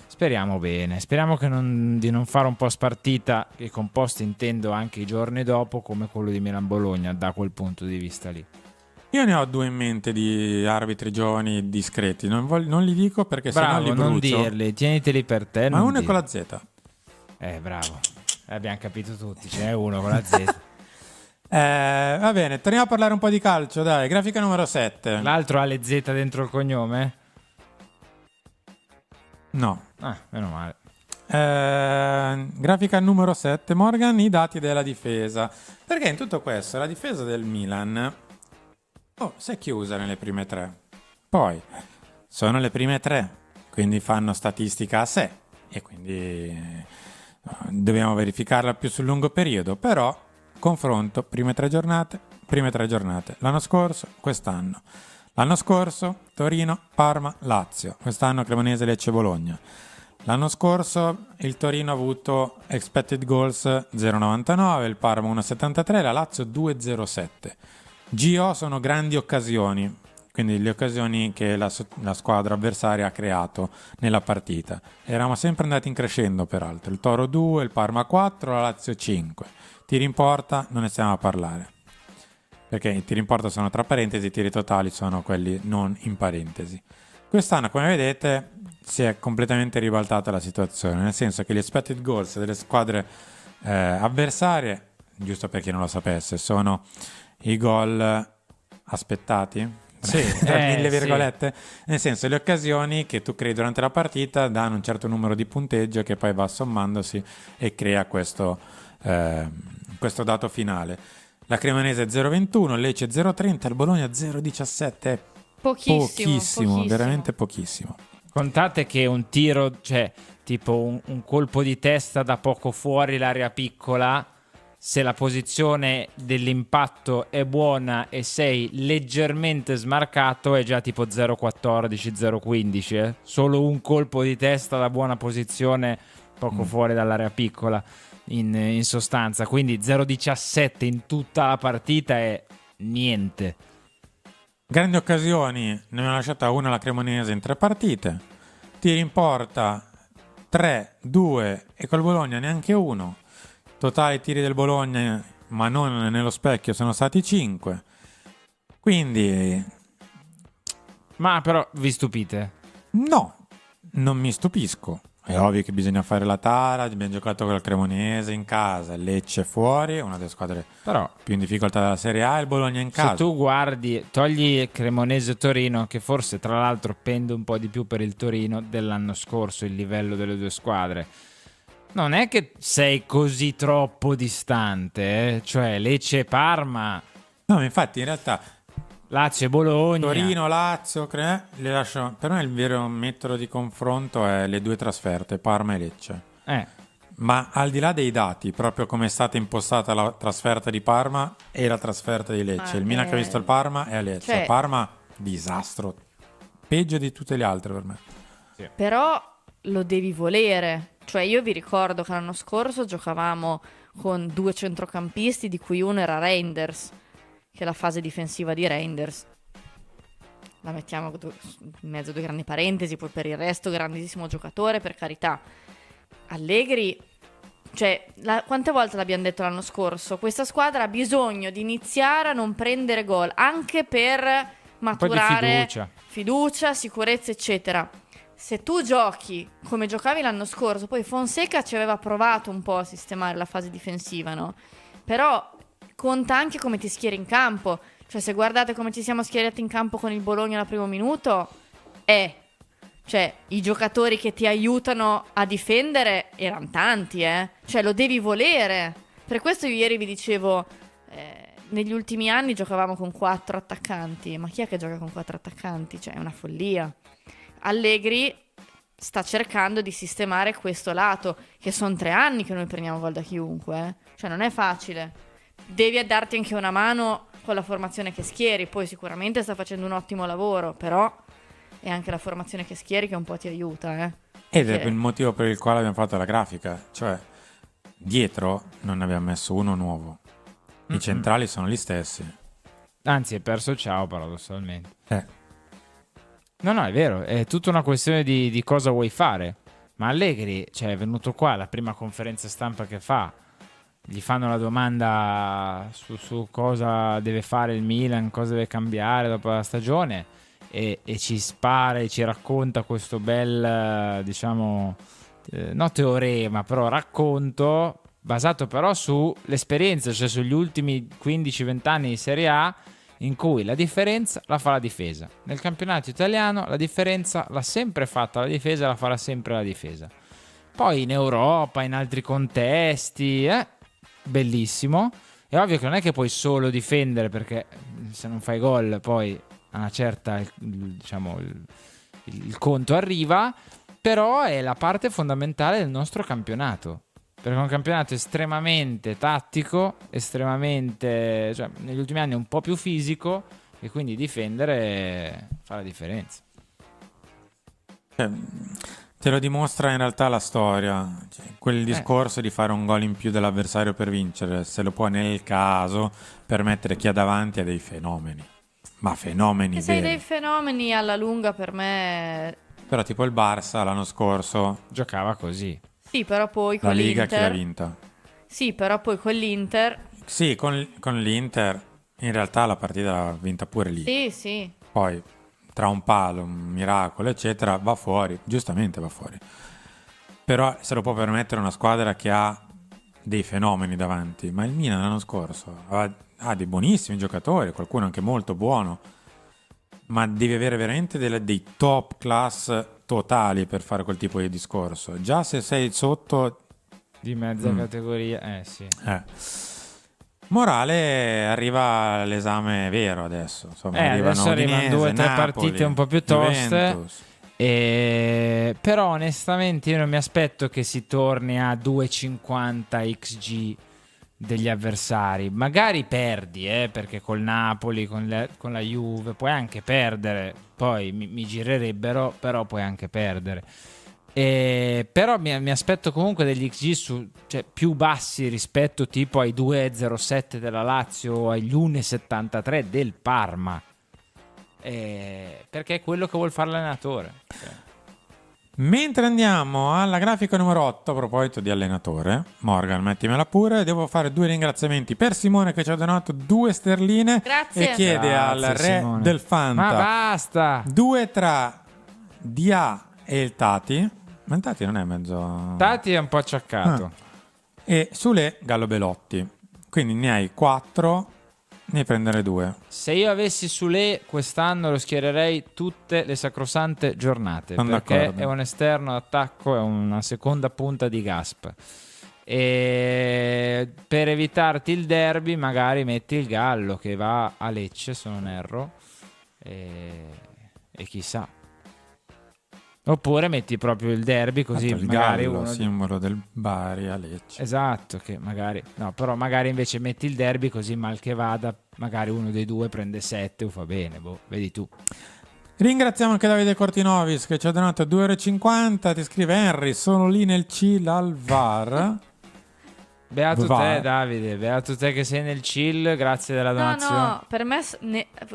S5: Speriamo bene, speriamo che di non fare un po' spartita, che con post intendo anche i giorni dopo, come quello di Milan-Bologna, da quel punto di vista lì.
S7: Io ne ho 2 in mente di arbitri giovani discreti, non li dico perché sennò li brucio.
S5: Non dirli, tieniteli per te.
S7: Ma uno è con la Z.
S5: Bravo, abbiamo capito tutti, ce n'è uno con la Z.
S7: Va bene, torniamo a parlare un po' di calcio, dai, grafica numero 7.
S5: L'altro ha le Z dentro il cognome?
S7: No.
S5: Meno male.
S7: Grafica numero 7, Morgan, i dati della difesa. Perché in tutto questo la difesa del Milan si è chiusa nelle prime 3. Poi sono le prime 3, quindi fanno statistica a sé e quindi dobbiamo verificarla più sul lungo periodo. Però confronto prime 3 giornate, l'anno scorso, quest'anno. L'anno scorso Torino, Parma, Lazio. Quest'anno Cremonese, Lecce, Bologna. L'anno scorso il Torino ha avuto expected goals 0,99, il Parma 1,73, la Lazio 2,07. GO sono grandi occasioni, quindi le occasioni che la squadra avversaria ha creato nella partita. Eravamo sempre andati in crescendo, peraltro. Il Toro 2, il Parma 4, la Lazio 5. Tiri in porta, non ne stiamo a parlare. Perché i tiri in porta sono tra parentesi, i tiri totali sono quelli non in parentesi. Quest'anno, come vedete, si è completamente ribaltata la situazione, nel senso che gli expected goals delle squadre avversarie, giusto per chi non lo sapesse, sono i gol aspettati, tra mille virgolette, nel senso le occasioni che tu crei durante la partita danno un certo numero di punteggio che poi va sommandosi e crea questo dato finale. La Cremonese 0,21, Lecce 0,30, il Bologna 0,17. Pochissimo, veramente pochissimo.
S5: Contate che un tiro, cioè tipo un colpo di testa da poco fuori l'area piccola, se la posizione dell'impatto è buona e sei leggermente smarcato, è già tipo 0,14, 0,15. Solo un colpo di testa da buona posizione poco fuori dall'area piccola, in sostanza. Quindi 0,17 in tutta la partita è niente.
S7: Grandi occasioni, ne abbiamo lasciata una alla Cremonese in 3 partite. Tiri in porta 3, 2 e col Bologna neanche uno. Totali tiri del Bologna, ma non nello specchio, sono stati 5. Quindi...
S5: Ma però vi stupite?
S7: No, non mi stupisco. È ovvio che bisogna fare la tara, abbiamo giocato con la Cremonese in casa, Lecce fuori, una delle squadre
S5: però
S7: più in difficoltà della Serie A, e il Bologna in casa.
S5: Se tu guardi, togli Cremonese e Torino, che forse tra l'altro pende un po' di più per il Torino dell'anno scorso, il livello delle due squadre. Non è che sei così troppo distante, cioè Lecce e Parma.
S7: No, infatti in realtà
S5: Lazio e Bologna.
S7: Torino, Lazio, le lascio. Per me il vero metodo di confronto è le 2 trasferte, Parma e Lecce. Ma al di là dei dati, proprio come è stata impostata la trasferta di Parma e la trasferta di Lecce, il Milan che ha visto il Parma è a Lecce.
S4: Cioè...
S7: Parma, disastro. Peggio di tutte le altre per me.
S4: Sì. Però lo devi volere. Cioè io vi ricordo che l'anno scorso giocavamo con 2 centrocampisti, di cui uno era Reinders, che è la fase difensiva di Reinders. La mettiamo in mezzo a 2 grandi parentesi, poi per il resto grandissimo giocatore, per carità. Allegri, cioè quante volte l'abbiamo detto l'anno scorso, questa squadra ha bisogno di iniziare a non prendere gol, anche per maturare fiducia, sicurezza eccetera. Se tu giochi come giocavi l'anno scorso, poi Fonseca ci aveva provato un po' a sistemare la fase difensiva, no? Però conta anche come ti schieri in campo. Cioè se guardate come ci siamo schierati in campo con il Bologna al primo minuto, cioè i giocatori che ti aiutano a difendere erano tanti, cioè lo devi volere. Per questo io ieri vi dicevo, negli ultimi anni giocavamo con 4 attaccanti, ma chi è che gioca con 4 attaccanti? Cioè è una follia. Allegri sta cercando di sistemare questo lato, che sono 3 anni che noi prendiamo gol da chiunque, cioè non è facile. Devi darti anche una mano con la formazione che schieri, poi sicuramente sta facendo un ottimo lavoro, però è anche la formazione che schieri che un po' ti aiuta,
S7: Ed è il motivo per il quale abbiamo fatto la grafica, cioè dietro non ne abbiamo messo uno nuovo, i centrali sono gli stessi,
S5: anzi è perso Ciao paradossalmente. No, è vero, è tutta una questione di cosa vuoi fare. Ma Allegri, cioè, è venuto qua alla prima conferenza stampa che fa, gli fanno la domanda su cosa deve fare il Milan, cosa deve cambiare dopo la stagione, e ci spara e ci racconta questo bel, diciamo, no teorema, però racconto basato però sull'esperienza, cioè sugli ultimi 15-20 anni di Serie A, in cui la differenza la fa la difesa. Nel campionato italiano la differenza l'ha sempre fatta la difesa, la farà sempre la difesa. Poi in Europa, in altri contesti, bellissimo. È ovvio che non è che puoi solo difendere, perché se non fai gol poi a una certa, diciamo, il conto arriva, però è la parte fondamentale del nostro campionato. Perché è un campionato estremamente tattico, estremamente, cioè, negli ultimi anni un po' più fisico, e quindi difendere fa la differenza.
S7: Te lo dimostra in realtà la storia, cioè, quel discorso di fare un gol in più dell'avversario per vincere, se lo può nel caso permettere chi ha davanti a dei fenomeni. Ma fenomeni
S4: Che sei
S7: veri.
S4: dei fenomeni alla lunga per me.
S7: Però tipo il Barça l'anno scorso,
S5: Giocava così.
S4: Sì, però poi
S7: la
S4: con
S7: Liga chi l'ha
S4: l'Inter.
S7: vinta?
S4: Sì, però poi con l'Inter.
S7: Sì, con l'Inter in realtà la partita l'ha vinta pure lì.
S4: Sì, sì.
S7: Poi tra un palo, un miracolo, eccetera, va fuori, giustamente va fuori. Però se lo può permettere una squadra che ha dei fenomeni davanti. Ma il Milan l'anno scorso ha dei buonissimi giocatori, qualcuno anche molto buono, ma devi avere veramente dei top class totali per fare quel tipo di discorso. Già se sei sotto...
S5: Di mezza categoria, sì.
S7: Morale, arriva l'esame vero adesso. Insomma,
S5: Adesso arrivano
S7: Udinese,
S5: 2 o 3
S7: Napoli,
S5: partite un po' più toste.
S7: Juventus.
S5: Però onestamente io non mi aspetto che si torni a 2,50 XG degli avversari. Magari perdi, perché col Napoli, con la Juve puoi anche perdere. Poi mi girerebbero, però puoi anche perdere. Però mi aspetto comunque degli XG cioè, più bassi rispetto tipo ai 2,07 della Lazio o agli 1,73 del Parma. Perché è quello che vuol fare l'allenatore.
S7: Mentre andiamo alla grafica numero 8, a proposito di allenatore, Morgan, mettimela pure, devo fare 2 ringraziamenti per Simone che ci ha donato 2 sterline.
S4: Grazie.
S7: E chiede
S5: Grazie,
S7: al re
S5: Simone.
S7: del Fanta
S5: Ma basta!
S7: 2 tra DA e il Tati. Ma il Tati non è mezzo...
S5: Tati è un po' acciaccato.
S7: E Sule Gallo Belotti. Quindi ne hai 4, ne prendere 2.
S5: Se io avessi Sule quest'anno lo schiererei tutte le sacrosante giornate.
S7: Sono
S5: perché
S7: d'accordo.
S5: è un esterno d'attacco, è una seconda punta di Gasp. E per evitarti il derby magari metti il Gallo che va a Lecce se non erro. E chissà. Oppure metti proprio il derby così
S7: il
S5: magari
S7: Gallo,
S5: uno
S7: simbolo del Bari a Lecce.
S5: Esatto, che magari no, però magari invece metti il derby così mal che vada, magari uno dei due prende 7 o fa bene, vedi tu.
S7: Ringraziamo anche Davide Cortinovis che ci ha donato 2,50 €. Ti scrive Henry, sono lì nel chill al VAR.
S5: Beato
S7: Va.
S5: te Davide, beato te che sei nel chill, grazie della donazione.
S4: No, per me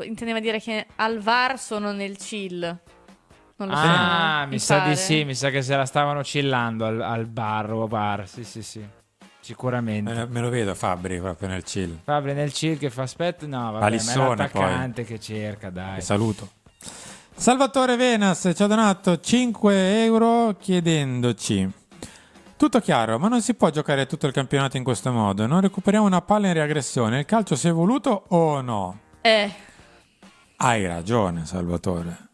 S4: intendeva dire che al VAR sono nel chill. Non lo so.
S5: Mi sa di sì, mi sa che se la stavano chillando al bar o bar, sì, sicuramente.
S7: Me lo vedo Fabri proprio nel chill.
S5: Fabri nel chill che fa aspetta, no vabbè,
S7: Alissone,
S5: ma è l'attaccante che cerca, dai.
S7: E saluto. Salvatore Venas ci ha donato 5 € chiedendoci: tutto chiaro, ma non si può giocare tutto il campionato in questo modo? Non recuperiamo una palla in riaggressione? Il calcio si è evoluto o no? Hai ragione, Salvatore.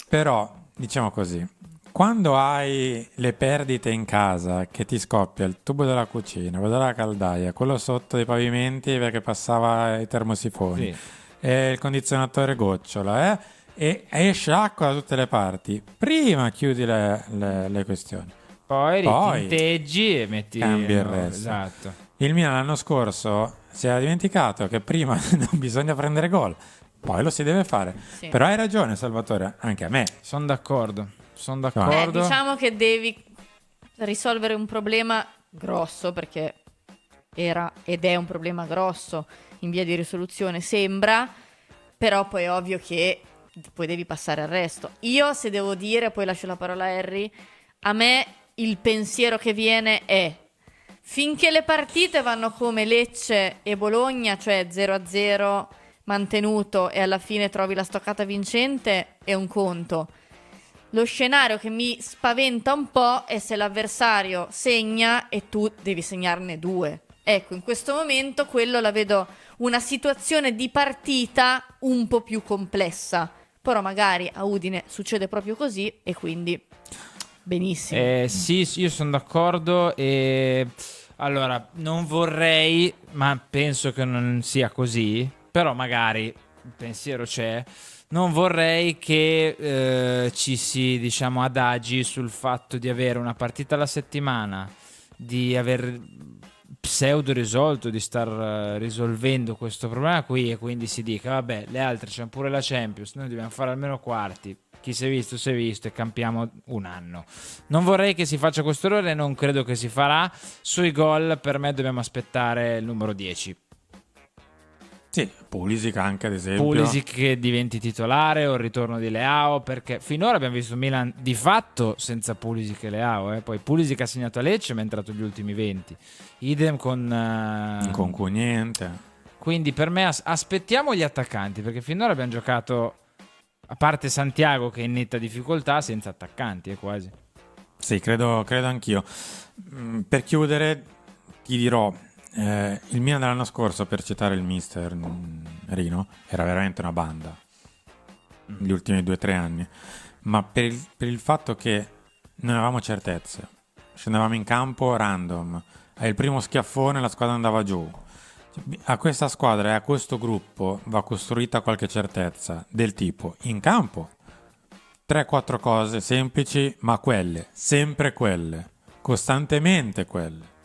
S7: Però, diciamo così, quando hai le perdite in casa, che ti scoppia il tubo della cucina, quello della caldaia, quello sotto dei pavimenti perché passava i termosifoni, e il condizionatore gocciola, e esce acqua da tutte le parti, prima chiudi le questioni.
S5: Poi ritinteggi e metti...
S7: cambi il resto.
S5: Esatto.
S7: Il Milan l'anno scorso si era dimenticato che prima non bisogna prendere gol, poi lo si deve fare.
S4: Sì.
S7: Però hai ragione, Salvatore, anche a me.
S5: Sono d'accordo.
S4: Diciamo che devi risolvere un problema grosso, perché era ed è un problema grosso in via di risoluzione, sembra, però poi è ovvio che poi devi passare al resto. Io, se devo dire, poi lascio la parola a Harry, a me il pensiero che viene è: finché le partite vanno come Lecce e Bologna, cioè 0-0 mantenuto e alla fine trovi la stoccata vincente, è un conto. Lo scenario che mi spaventa un po' è se l'avversario segna e tu devi segnarne 2. Ecco, in questo momento quello la vedo una situazione di partita un po' più complessa, però magari a Udine succede proprio così e quindi benissimo.
S5: Sì, io sono d'accordo e allora non vorrei, ma penso che non sia così, però magari il pensiero c'è. Non vorrei che ci si, diciamo, adagi sul fatto di avere una partita alla settimana, di aver pseudo risolto, di star risolvendo questo problema qui, e quindi si dica vabbè, le altre c'è pure la Champions, noi dobbiamo fare almeno quarti, chi si è visto e campiamo un anno. Non vorrei che si faccia questo errore, non credo che si farà. Sui gol per me dobbiamo aspettare il numero 10.
S7: Sì, Pulisic anche ad esempio.
S5: Pulisic che diventi titolare o il ritorno di Leao, perché finora abbiamo visto Milan di fatto senza Pulisic e Leao, poi Pulisic ha segnato a Lecce ma è entrato gli ultimi 20, idem con
S7: niente.
S5: Quindi per me aspettiamo gli attaccanti, perché finora abbiamo giocato, a parte Santiago che è in netta difficoltà, senza attaccanti quasi.
S7: Sì, credo anch'io. Per chiudere ti dirò, il Milan dell'anno scorso, per citare il mister Rino, era veramente una banda gli ultimi 2 o 3 anni, ma per il fatto che non avevamo certezze, scendevamo in campo random, il primo schiaffone la squadra andava giù. A questa squadra e a questo gruppo va costruita qualche certezza, del tipo: in campo 3-4 cose semplici, ma quelle, sempre quelle, costantemente quelle.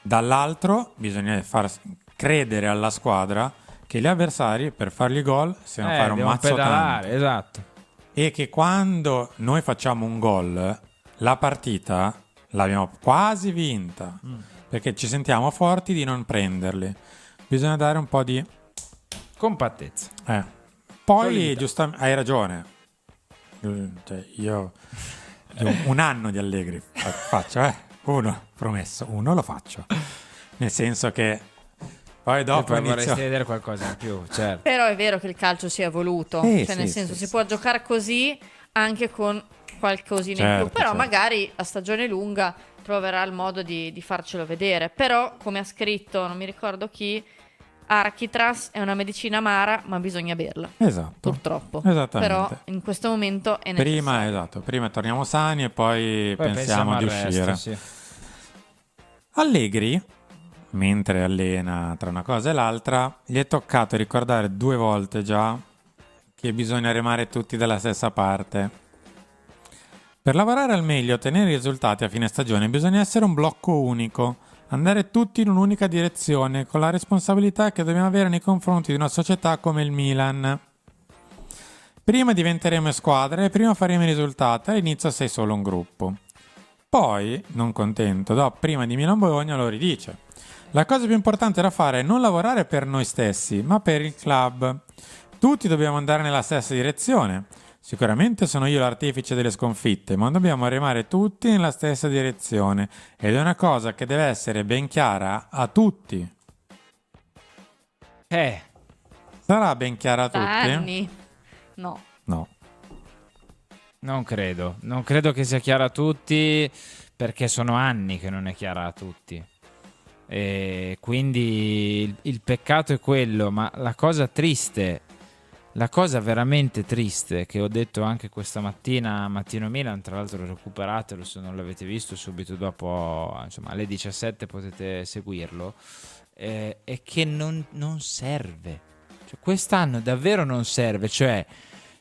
S7: Dall'altro bisogna far credere alla squadra che gli avversari, per fargli gol, devono fare un mazzo
S5: pedalare,
S7: tanto.
S5: esatto.
S7: E che quando noi facciamo un gol, la partita l'abbiamo quasi vinta, perché ci sentiamo forti di non prenderli. Bisogna dare un po' di
S5: compattezza.
S7: Poi
S5: Solidità.
S7: giustamente hai ragione. Cioè, io un anno di Allegri faccio, uno promesso, uno lo faccio, nel senso che poi dopo
S5: vorresti vedere qualcosa in più, certo.
S4: Però è vero che il calcio si è evoluto, nel senso si può giocare così anche con qualcosina in più, però magari a stagione lunga troverà il modo di farcelo vedere. Però, come ha scritto, non mi ricordo chi, Architras è una medicina amara, ma bisogna berla.
S7: Esatto.
S4: Purtroppo.
S7: Esattamente.
S4: Però in questo momento è necessario.
S7: Prima torniamo sani e poi pensiamo di uscire.
S5: Resto, sì.
S7: Allegri, mentre allena tra una cosa e l'altra, gli è toccato ricordare 2 volte già che bisogna remare tutti dalla stessa parte. Per lavorare al meglio e ottenere risultati a fine stagione bisogna essere un blocco unico, andare tutti in un'unica direzione, con la responsabilità che dobbiamo avere nei confronti di una società come il Milan. Prima diventeremo squadra e prima faremo i risultati, all'inizio sei solo un gruppo. Poi, non contento, prima di Milan-Bologna lo ridice. La cosa più importante da fare è non lavorare per noi stessi, ma per il club. Tutti dobbiamo andare nella stessa direzione. Sicuramente sono io l'artefice delle sconfitte, ma dobbiamo remare tutti nella stessa direzione. Ed è una cosa che deve essere ben chiara a tutti. Sarà ben chiara a tutti?
S4: Anni? No.
S5: Non credo che sia chiara a tutti, perché sono anni che non è chiara a tutti. E quindi il peccato è quello, ma la cosa veramente triste, che ho detto anche questa mattina a Mattino Milan, tra l'altro recuperatelo se non l'avete visto, subito dopo, insomma alle 17 potete seguirlo, è che non serve. Cioè, quest'anno davvero non serve, cioè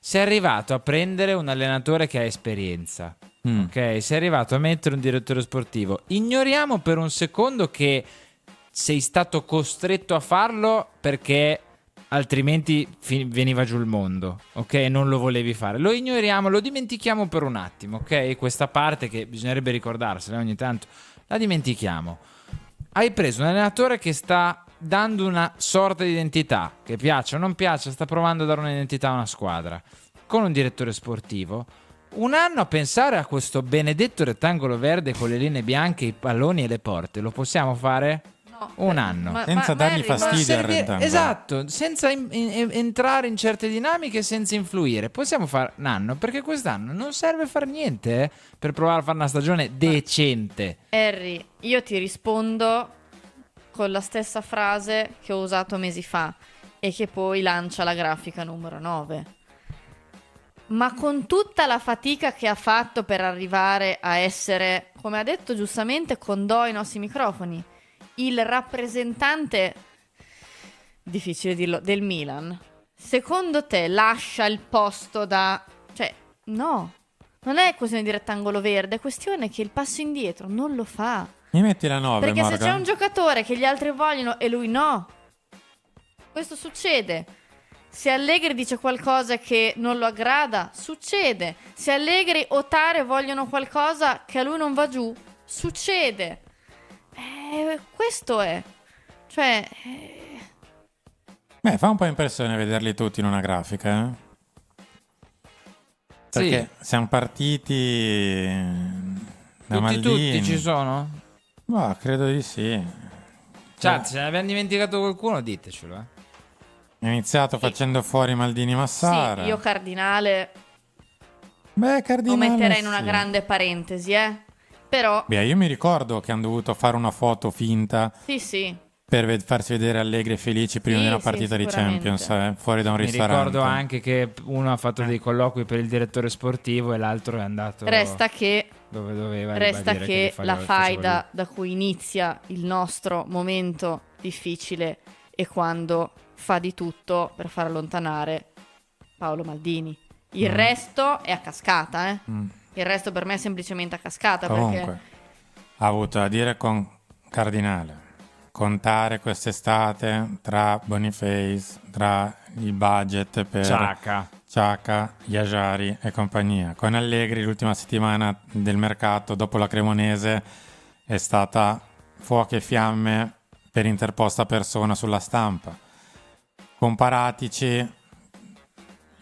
S5: sei arrivato a prendere un allenatore che ha esperienza, ok? Sei arrivato a mettere un direttore sportivo. Ignoriamo per un secondo che sei stato costretto a farlo perché altrimenti veniva giù il mondo, ok? Non lo volevi fare. Lo ignoriamo, lo dimentichiamo per un attimo, ok? Questa parte che bisognerebbe ricordarsela ogni tanto, la dimentichiamo. Hai preso un allenatore che sta dando una sorta di identità, che piaccia o non piaccia, sta provando a dare un'identità a una squadra, con un direttore sportivo. Un anno a pensare a questo benedetto rettangolo verde con le linee bianche, i palloni e le porte, lo possiamo fare? Un anno
S7: senza dargli fastidio al rettangolo.
S5: Esatto, senza entrare in certe dinamiche, senza influire. Possiamo fare un anno, perché quest'anno non serve fare niente per provare a fare una stagione decente.
S4: Harry, io ti rispondo con la stessa frase che ho usato mesi fa e che poi lancia la grafica numero 9. Ma con tutta la fatica che ha fatto per arrivare a essere, come ha detto giustamente Condò ai nostri microfoni, il rappresentante, difficile dirlo, del Milan, secondo te lascia il posto da... Cioè, no, non è questione di rettangolo verde, è questione che il passo indietro non lo fa.
S7: Mi metti la 9,
S4: Perché
S7: Morgan?
S4: se c'è un giocatore che gli altri vogliono e lui no, questo succede. Se Allegri dice qualcosa che non lo aggrada, succede. Se Allegri o Tare vogliono qualcosa che a lui non va giù, succede. Questo è. Cioè,
S7: Fa un po' impressione vederli tutti in una grafica, Perché siamo partiti da Maldini.
S5: Tutti ci sono?
S7: Ma credo di sì.
S5: Chat, se ne abbiamo dimenticato qualcuno, ditecelo.
S7: È iniziato facendo fuori Maldini Massara.
S4: Sì, io Cardinale
S7: Cardinale
S4: lo metterei in una
S7: sì.
S4: grande parentesi, però
S7: Io mi ricordo che hanno dovuto fare una foto finta
S4: sì.
S7: per farsi vedere allegri e felici prima
S4: Sì,
S7: di una
S4: sì,
S7: partita di
S4: sicuramente.
S7: Champions, fuori da un
S5: Mi
S7: ristorante.
S5: ricordo anche che uno ha fatto dei colloqui per il direttore sportivo e l'altro è andato
S4: Resta che
S5: dove doveva.
S4: Resta
S5: ribadire
S4: che
S5: li
S4: la
S5: faceva
S4: faida da cui inizia il nostro momento difficile è quando fa di tutto per far allontanare Paolo Maldini. Il resto è a cascata, Il resto per me è semplicemente a cascata.
S7: Comunque,
S4: Perché
S7: ha avuto da dire con Cardinale. Contare quest'estate tra Boniface, tra il budget per Xhaka, Yajari e compagnia. Con Allegri l'ultima settimana del mercato dopo la Cremonese è stata fuoco e fiamme per interposta persona sulla stampa. Con Paratici,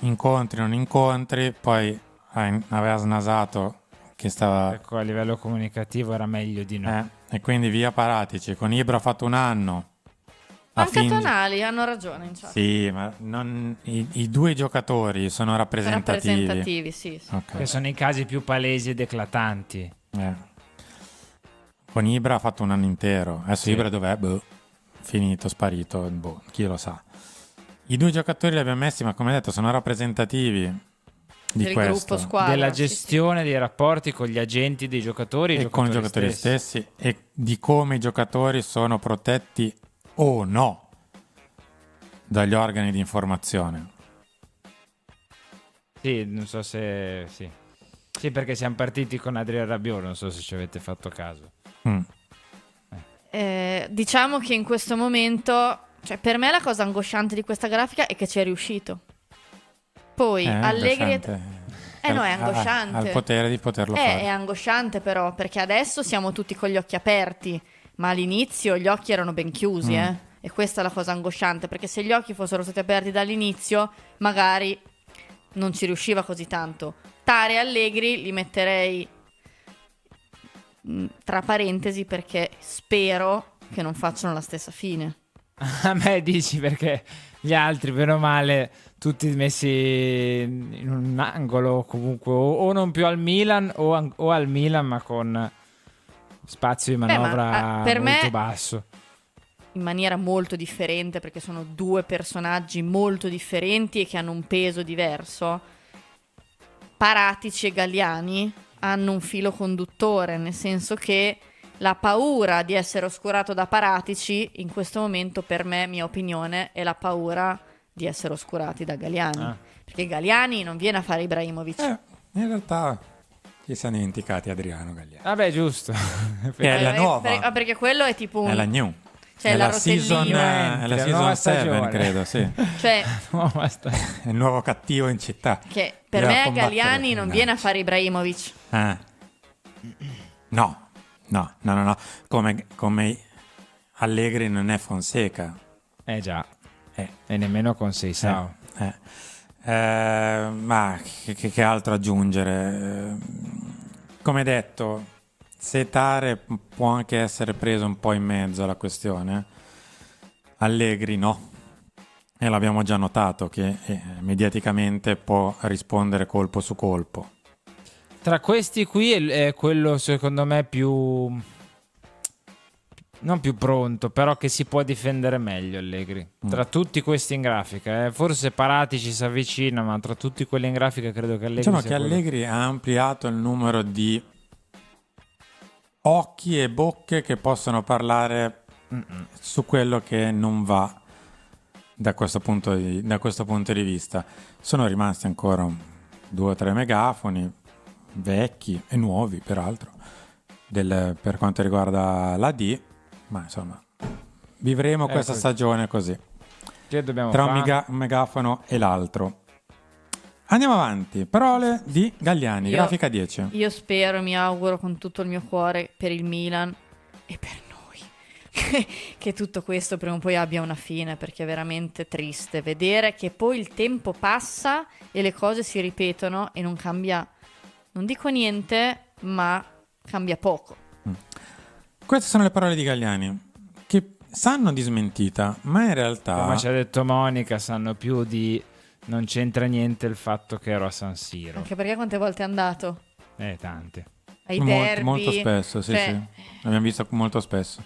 S7: incontri non incontri, poi aveva snasato che stava...
S5: Ecco, a livello comunicativo era meglio di no.
S7: E quindi via Paratici. Con Ibra ha fatto un anno.
S4: anche Tonali hanno ragione in chat.
S7: Sì, ma i due giocatori sono rappresentativi.
S4: Sì.
S7: Okay.
S5: Che sono i casi più palesi ed eclatanti.
S7: Con Ibra ha fatto un anno intero. Adesso
S5: Sì.
S7: Ibra dov'è? Finito, sparito, chi lo sa. I due giocatori li abbiamo messi, ma come detto sono rappresentativi di
S4: del
S7: questo.
S4: gruppo squadra,
S5: della gestione dei rapporti con gli agenti dei giocatori
S7: E con i giocatori stessi e di come i giocatori sono protetti o no dagli organi di informazione.
S5: Sì, non so se... Sì, perché siamo partiti con Adriano Rabiot, non so se ci avete fatto caso.
S4: Diciamo che in questo momento, cioè per me la cosa angosciante di questa grafica è che ci è riuscito. Poi Allegri è angosciante.
S7: Ha il potere di poterlo fare.
S4: È angosciante però, perché adesso siamo tutti con gli occhi aperti, ma all'inizio gli occhi erano ben chiusi, E questa è la cosa angosciante, perché se gli occhi fossero stati aperti dall'inizio, magari non ci riusciva così tanto. Tare e Allegri li metterei tra parentesi perché spero che non facciano la stessa fine.
S5: A me dici perché gli altri, bene o male, tutti messi in un angolo comunque, o non più al Milan o al Milan, ma con spazio di manovra
S4: per
S5: molto
S4: me,
S5: basso.
S4: In maniera molto differente, perché sono due personaggi molto differenti e che hanno un peso diverso. Paratici e Galliani hanno un filo conduttore, nel senso che la paura di essere oscurato da Paratici in questo momento, per me, mia opinione, è la paura di essere oscurati da Galliani. Perché Galliani non viene a fare Ibrahimovic.
S7: In realtà ci siamo dimenticati Adriano Galliani.
S5: Vabbè, giusto.
S7: È la nuova.
S4: Perché quello è tipo
S7: È la new.
S4: Cioè
S7: è
S4: la
S7: season,
S4: rotellina.
S7: è la
S5: nuova
S7: season 7,
S5: stagione.
S7: credo, sì.
S4: Cioè,
S7: È il nuovo cattivo in città.
S4: che per
S7: Deve
S4: me
S7: combattere.
S4: Galliani non viene a fare Ibrahimovic.
S7: No. Come Allegri non è Fonseca.
S5: Già. E nemmeno con Seisao.
S7: Ma che altro aggiungere? Come detto, se Tare può anche essere preso un po' in mezzo alla questione, Allegri no. E l'abbiamo già notato che mediaticamente può rispondere colpo su colpo.
S5: Tra questi qui è quello secondo me più... non più pronto, però che si può difendere meglio Allegri. Tra tutti questi in grafica, forse Paratici si avvicina, ma tra tutti quelli in grafica credo che Allegri
S7: Diciamo
S5: sia
S7: che
S5: quello.
S7: Allegri ha ampliato il numero di occhi e bocche che possono parlare su quello che non va da questo punto di vista. Sono rimasti ancora 2 o 3 megafoni vecchi e nuovi peraltro per quanto riguarda la D, ma insomma vivremo questa stagione così
S5: Che dobbiamo
S7: tra
S5: fare?
S7: un megafono e l'altro. Andiamo avanti. Parole di Galliani, grafica 10.
S4: Io spero e mi auguro con tutto il mio cuore per il Milan e per noi che tutto questo prima o poi abbia una fine, perché è veramente triste vedere che poi il tempo passa e le cose si ripetono e non cambia, non dico niente, ma cambia poco.
S7: Queste sono le parole di Galliani, che sanno di smentita, ma in realtà...
S5: Come ci ha detto Monica, sanno più di... non c'entra niente il fatto che ero a San Siro.
S4: Anche perché quante volte è andato?
S5: Tante.
S4: Ai derby?
S7: Molto spesso, sì,
S4: Cioè,
S7: sì. L'abbiamo visto molto spesso.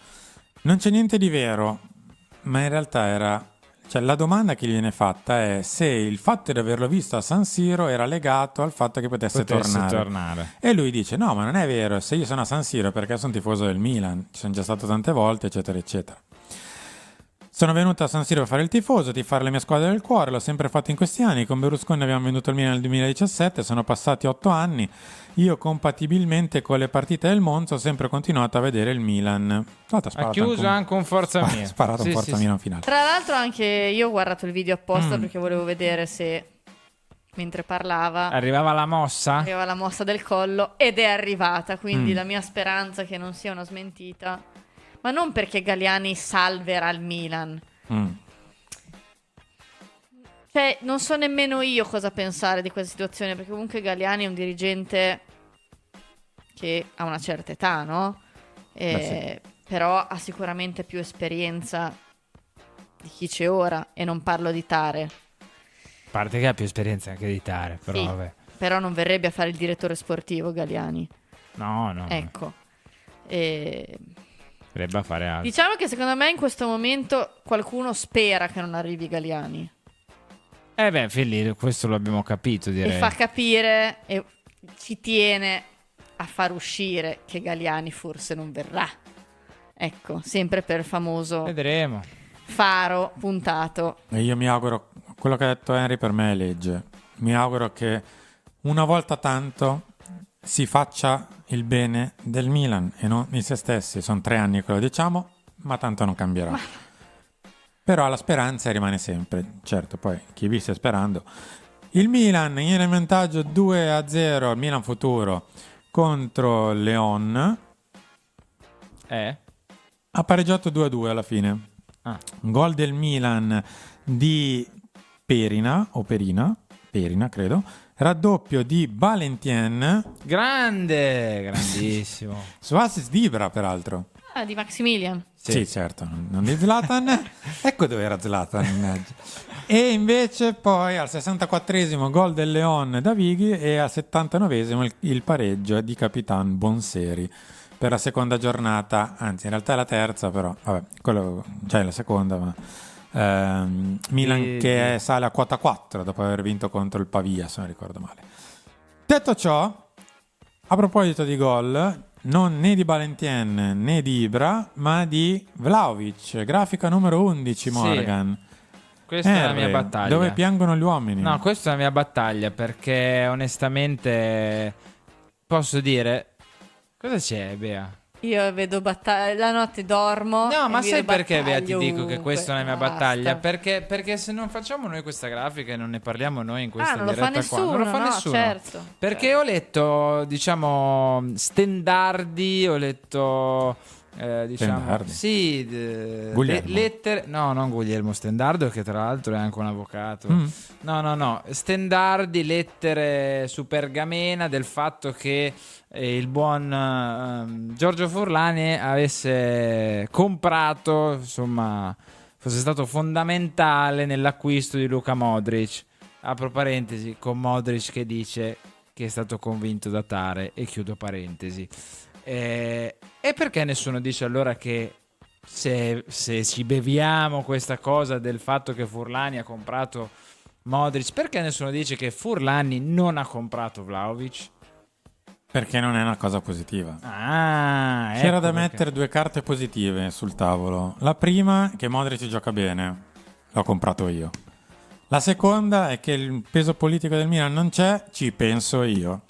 S7: Non c'è niente di vero, ma in realtà era... Cioè, la domanda che gli viene fatta è se il fatto di averlo visto a San Siro era legato al fatto che potesse tornare. E lui dice, no, ma non è vero, se io sono a San Siro è perché sono tifoso del Milan, ci sono già stato tante volte, eccetera, eccetera. Sono venuto a San Siro a fare il tifoso, di fare la mia squadra del cuore, l'ho sempre fatto in questi anni, con Berlusconi abbiamo venduto il Milan nel 2017, sono passati 8 anni, io compatibilmente con le partite del Monza ho sempre continuato a vedere il Milan.
S5: Ha chiuso anche un Forza Milan.
S7: Sparato un Forza Milan finale.
S4: Tra l'altro anche io ho guardato il video apposta perché volevo vedere se mentre parlava
S5: arrivava la mossa
S4: del collo, ed è arrivata, quindi la mia speranza è che non sia una smentita, ma non perché Galliani salverà il Milan. Cioè, non so nemmeno io cosa pensare di questa situazione, perché comunque Galliani è un dirigente che ha una certa età, no? Però ha sicuramente più esperienza di chi c'è ora, e non parlo di Tare.
S5: A parte che ha più esperienza anche di Tare, però
S4: Sì,
S5: vabbè.
S4: però non verrebbe a fare il direttore sportivo Galliani.
S5: No.
S4: Ecco.
S5: Verrebbe a fare altro.
S4: Diciamo che secondo me in questo momento qualcuno spera che non arrivi Galliani.
S5: Fili, questo lo abbiamo capito, direi.
S4: E fa capire e ci tiene a far uscire che Galliani forse non verrà. Ecco, sempre per il famoso
S5: Vedremo.
S4: faro puntato.
S7: E io mi auguro, quello che ha detto Henry per me è legge. Mi auguro che una volta tanto si faccia il bene del Milan e non di se stessi. Sono 3 anni che lo diciamo, ma tanto non cambierà. Però la speranza rimane sempre. Certo, poi chi vi stia sperando. Il Milan in vantaggio 2-0 al Milan futuro contro Leon. Ha pareggiato 2-2 alla fine. Gol del Milan di Perina credo. Raddoppio di Valentien.
S5: Grandissimo.
S7: Su assist di Ibra, peraltro.
S4: Di Maximilian.
S7: Sì, certo, non di Zlatan. Ecco dove era Zlatan. E invece poi al 64esimo gol del Leon da Vighi e al 79esimo il pareggio di Capitan Bonseri per la seconda giornata, anzi in realtà è la terza, però vabbè, quello, cioè la seconda, ma Milan che sale a quota 4 dopo aver vinto contro il Pavia, se non ricordo male. Detto ciò, a proposito di gol, non né di Valentien né di Ibra, ma di Vlahovic, grafica numero 11, Morgan.
S5: Questa è la mia battaglia.
S7: Dove piangono gli uomini.
S5: No, questa è la mia battaglia, perché onestamente posso dire... Cosa c'è, Bea?
S4: Io vedo la notte dormo.
S5: No, ma sai perché, Bea, ti dico
S4: ovunque.
S5: che questa è la mia
S4: Basta.
S5: battaglia? Perché se non facciamo noi questa grafica e non ne parliamo noi in questa
S4: non lo fa
S5: diretta
S4: nessuno,
S5: qua, non lo fa
S4: no,
S5: nessuno.
S4: certo.
S5: Perché ho letto, diciamo, stendardi, ho letto...
S7: Stendardi?
S5: Sì,
S7: Guglielmo.
S5: lettere, no, non Guglielmo Stendardo, che tra l'altro è anche un avvocato. No, Stendardi, lettere su pergamena del fatto che il buon Giorgio Furlani avesse comprato, insomma, fosse stato fondamentale nell'acquisto di Luka Modric. Apro parentesi, con Modric che dice che è stato convinto da Tare, e chiudo parentesi. E perché nessuno dice allora che se ci beviamo questa cosa del fatto che Furlani ha comprato Modric, perché nessuno dice che Furlani non ha comprato Vlahovic?
S7: Perché non è una cosa positiva.
S5: C'era
S7: C'era da mettere 2 carte positive sul tavolo. La prima è che Modric gioca bene, l'ho comprato io. La seconda è che il peso politico del Milan non c'è, ci penso io.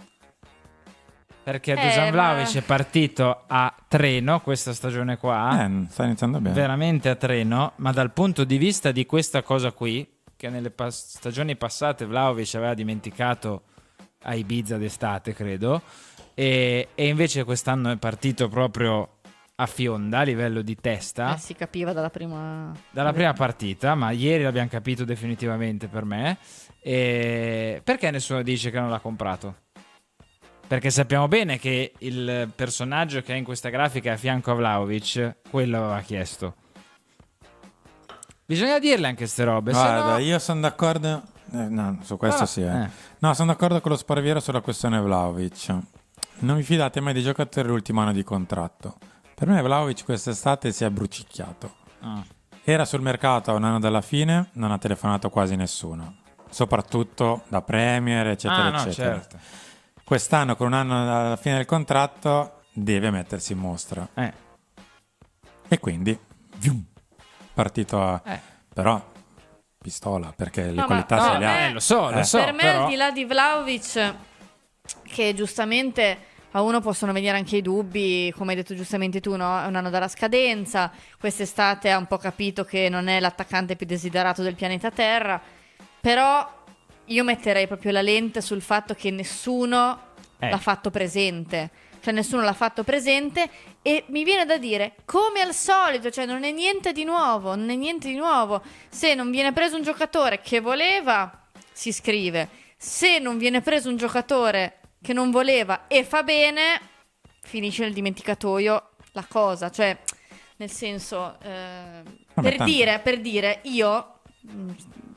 S5: Perché Dusan Vlahovic è partito a treno questa stagione qua.
S7: Sta iniziando bene.
S5: Veramente a treno, ma dal punto di vista di questa cosa qui, che nelle stagioni passate Vlahovic aveva dimenticato a Ibiza d'estate, credo, e invece quest'anno è partito proprio a fionda a livello di testa
S4: Si capiva dalla prima
S5: partita, ma ieri l'abbiamo capito definitivamente per me. E perché nessuno dice che non l'ha comprato? Perché sappiamo bene che il personaggio che è in questa grafica a fianco a Vlahovic, quello aveva chiesto. Bisogna dirle anche ste robe.
S7: Guarda,
S5: se no...
S7: io sono d'accordo. No, su questo sì. No, sono d'accordo con lo Sparviero sulla questione Vlahovic. Non vi fidate mai dei giocatori dell'ultimo anno di contratto. Per me Vlahovic quest'estate si è brucicchiato. Era sul mercato a un anno dalla fine, non ha telefonato quasi nessuno. Soprattutto da Premier, eccetera, eccetera.
S5: Certo.
S7: Quest'anno, con un anno dalla fine del contratto, deve mettersi in mostra. E quindi, partito a... Però, pistola, perché le qualità se le ha.
S5: Lo so,
S4: per me,
S5: però...
S4: al di là di Vlahovic, che giustamente a uno possono venire anche i dubbi, come hai detto giustamente tu, no? È un anno dalla scadenza, quest'estate ha un po' capito che non è l'attaccante più desiderato del pianeta Terra, però io metterei proprio la lente sul fatto che nessuno l'ha fatto presente. Cioè nessuno l'ha fatto presente e mi viene da dire, come al solito, cioè non è niente di nuovo, non è niente di nuovo. Se non viene preso un giocatore che voleva, si scrive. Se non viene preso un giocatore che non voleva e fa bene, finisce nel dimenticatoio la cosa. Cioè, nel senso, per dire, io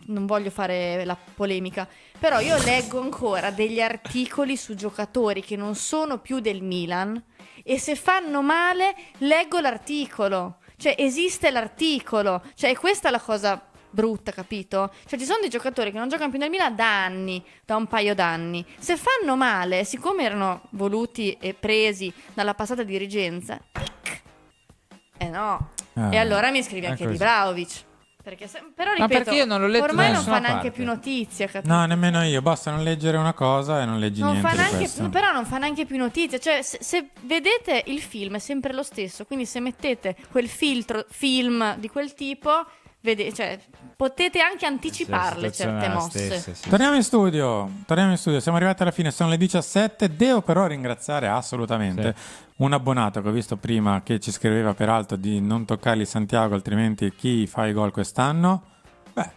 S4: non voglio fare la polemica, però io leggo ancora degli articoli su giocatori che non sono più del Milan e se fanno male leggo l'articolo, cioè esiste l'articolo, cioè questa è la cosa brutta, capito? Cioè ci sono dei giocatori che non giocano più nel Milan da anni, da un paio d'anni, se fanno male, siccome erano voluti e presi dalla passata dirigenza, e allora mi scrivi anche di Vlahovic. Però ripeto,
S5: perché io non l'ho letto
S4: ormai
S5: da
S4: non fa
S5: nessuna
S4: neanche
S5: parte.
S4: più notizia, capito?
S7: No, nemmeno io, basta non leggere una cosa e non leggi
S4: Non
S7: niente
S4: fa
S7: di
S4: neanche,
S7: questo.
S4: però non fa neanche più notizia. Cioè, se vedete il film è sempre lo stesso. Quindi, se mettete quel film di quel tipo, cioè, potete anche anticiparle certe mosse.
S7: Torniamo in studio. Siamo arrivati alla fine, sono le 17. Devo però ringraziare assolutamente un abbonato che ho visto prima che ci scriveva peraltro di non toccargli Santiago, altrimenti chi fa i gol quest'anno? Beh,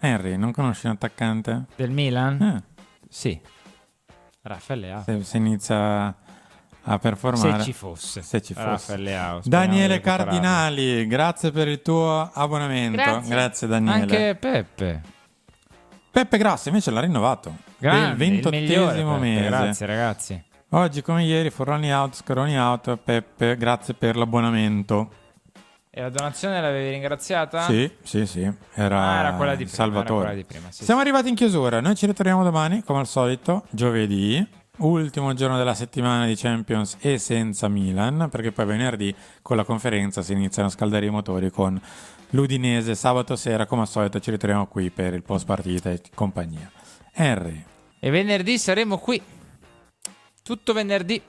S7: Henry, non conosci un attaccante?
S5: Del Milan? Sì. Raffaele Leao.
S7: Se inizia a performare.
S5: Se ci fosse. Raffaele Leao.
S7: Daniele Cardinali, grazie per il tuo abbonamento. Grazie Daniele.
S5: Anche
S7: Peppe Grassi invece l'ha rinnovato.
S5: Grande,
S7: il 28esimo mese.
S5: Grazie ragazzi.
S7: Oggi come ieri, Forlani out, Scaroni out. Peppe, grazie per l'abbonamento.
S5: E la donazione l'avevi ringraziata?
S7: Sì. Era
S5: quella di prima.
S7: Salvatore.
S5: Era quella di prima, sì,
S7: Siamo arrivati in chiusura. Noi ci ritorniamo domani, come al solito, giovedì. Ultimo giorno della settimana di Champions e senza Milan, perché poi venerdì con la conferenza si iniziano a scaldare i motori con l'Udinese. Sabato sera, come al solito, ci ritroviamo qui per il post partita e compagnia. Henry.
S5: E venerdì saremo qui. Tutto venerdì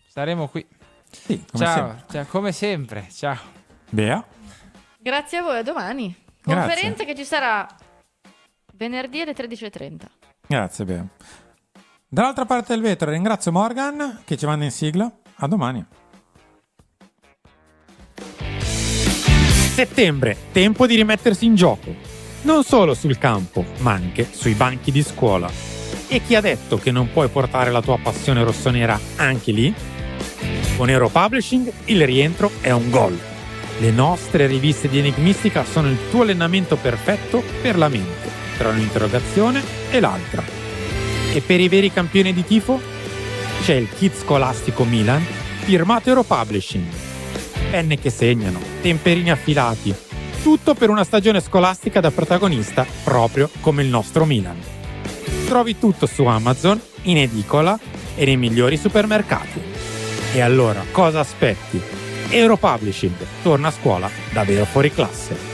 S5: saremo qui.
S7: Sì,
S5: come sempre. Ciao.
S7: Bea.
S4: Grazie a voi, a domani. Conferenza che ci sarà venerdì alle 13:30.
S7: Grazie Bea. Dall'altra parte del vetro ringrazio Morgan che ci manda in sigla. A domani.
S2: Settembre, tempo di rimettersi in gioco. Non solo sul campo, ma anche sui banchi di scuola. E chi ha detto che non puoi portare la tua passione rossonera anche lì? Con Euro Publishing il rientro è un gol. Le nostre riviste di Enigmistica sono il tuo allenamento perfetto per la mente, tra un'interrogazione e l'altra. E per i veri campioni di tifo c'è il kit scolastico Milan firmato Euro Publishing. Penne che segnano, temperini affilati, tutto per una stagione scolastica da protagonista proprio come il nostro Milan. Trovi tutto su Amazon, in edicola e nei migliori supermercati. E allora cosa aspetti? Euro Publishing torna a scuola davvero fuori classe.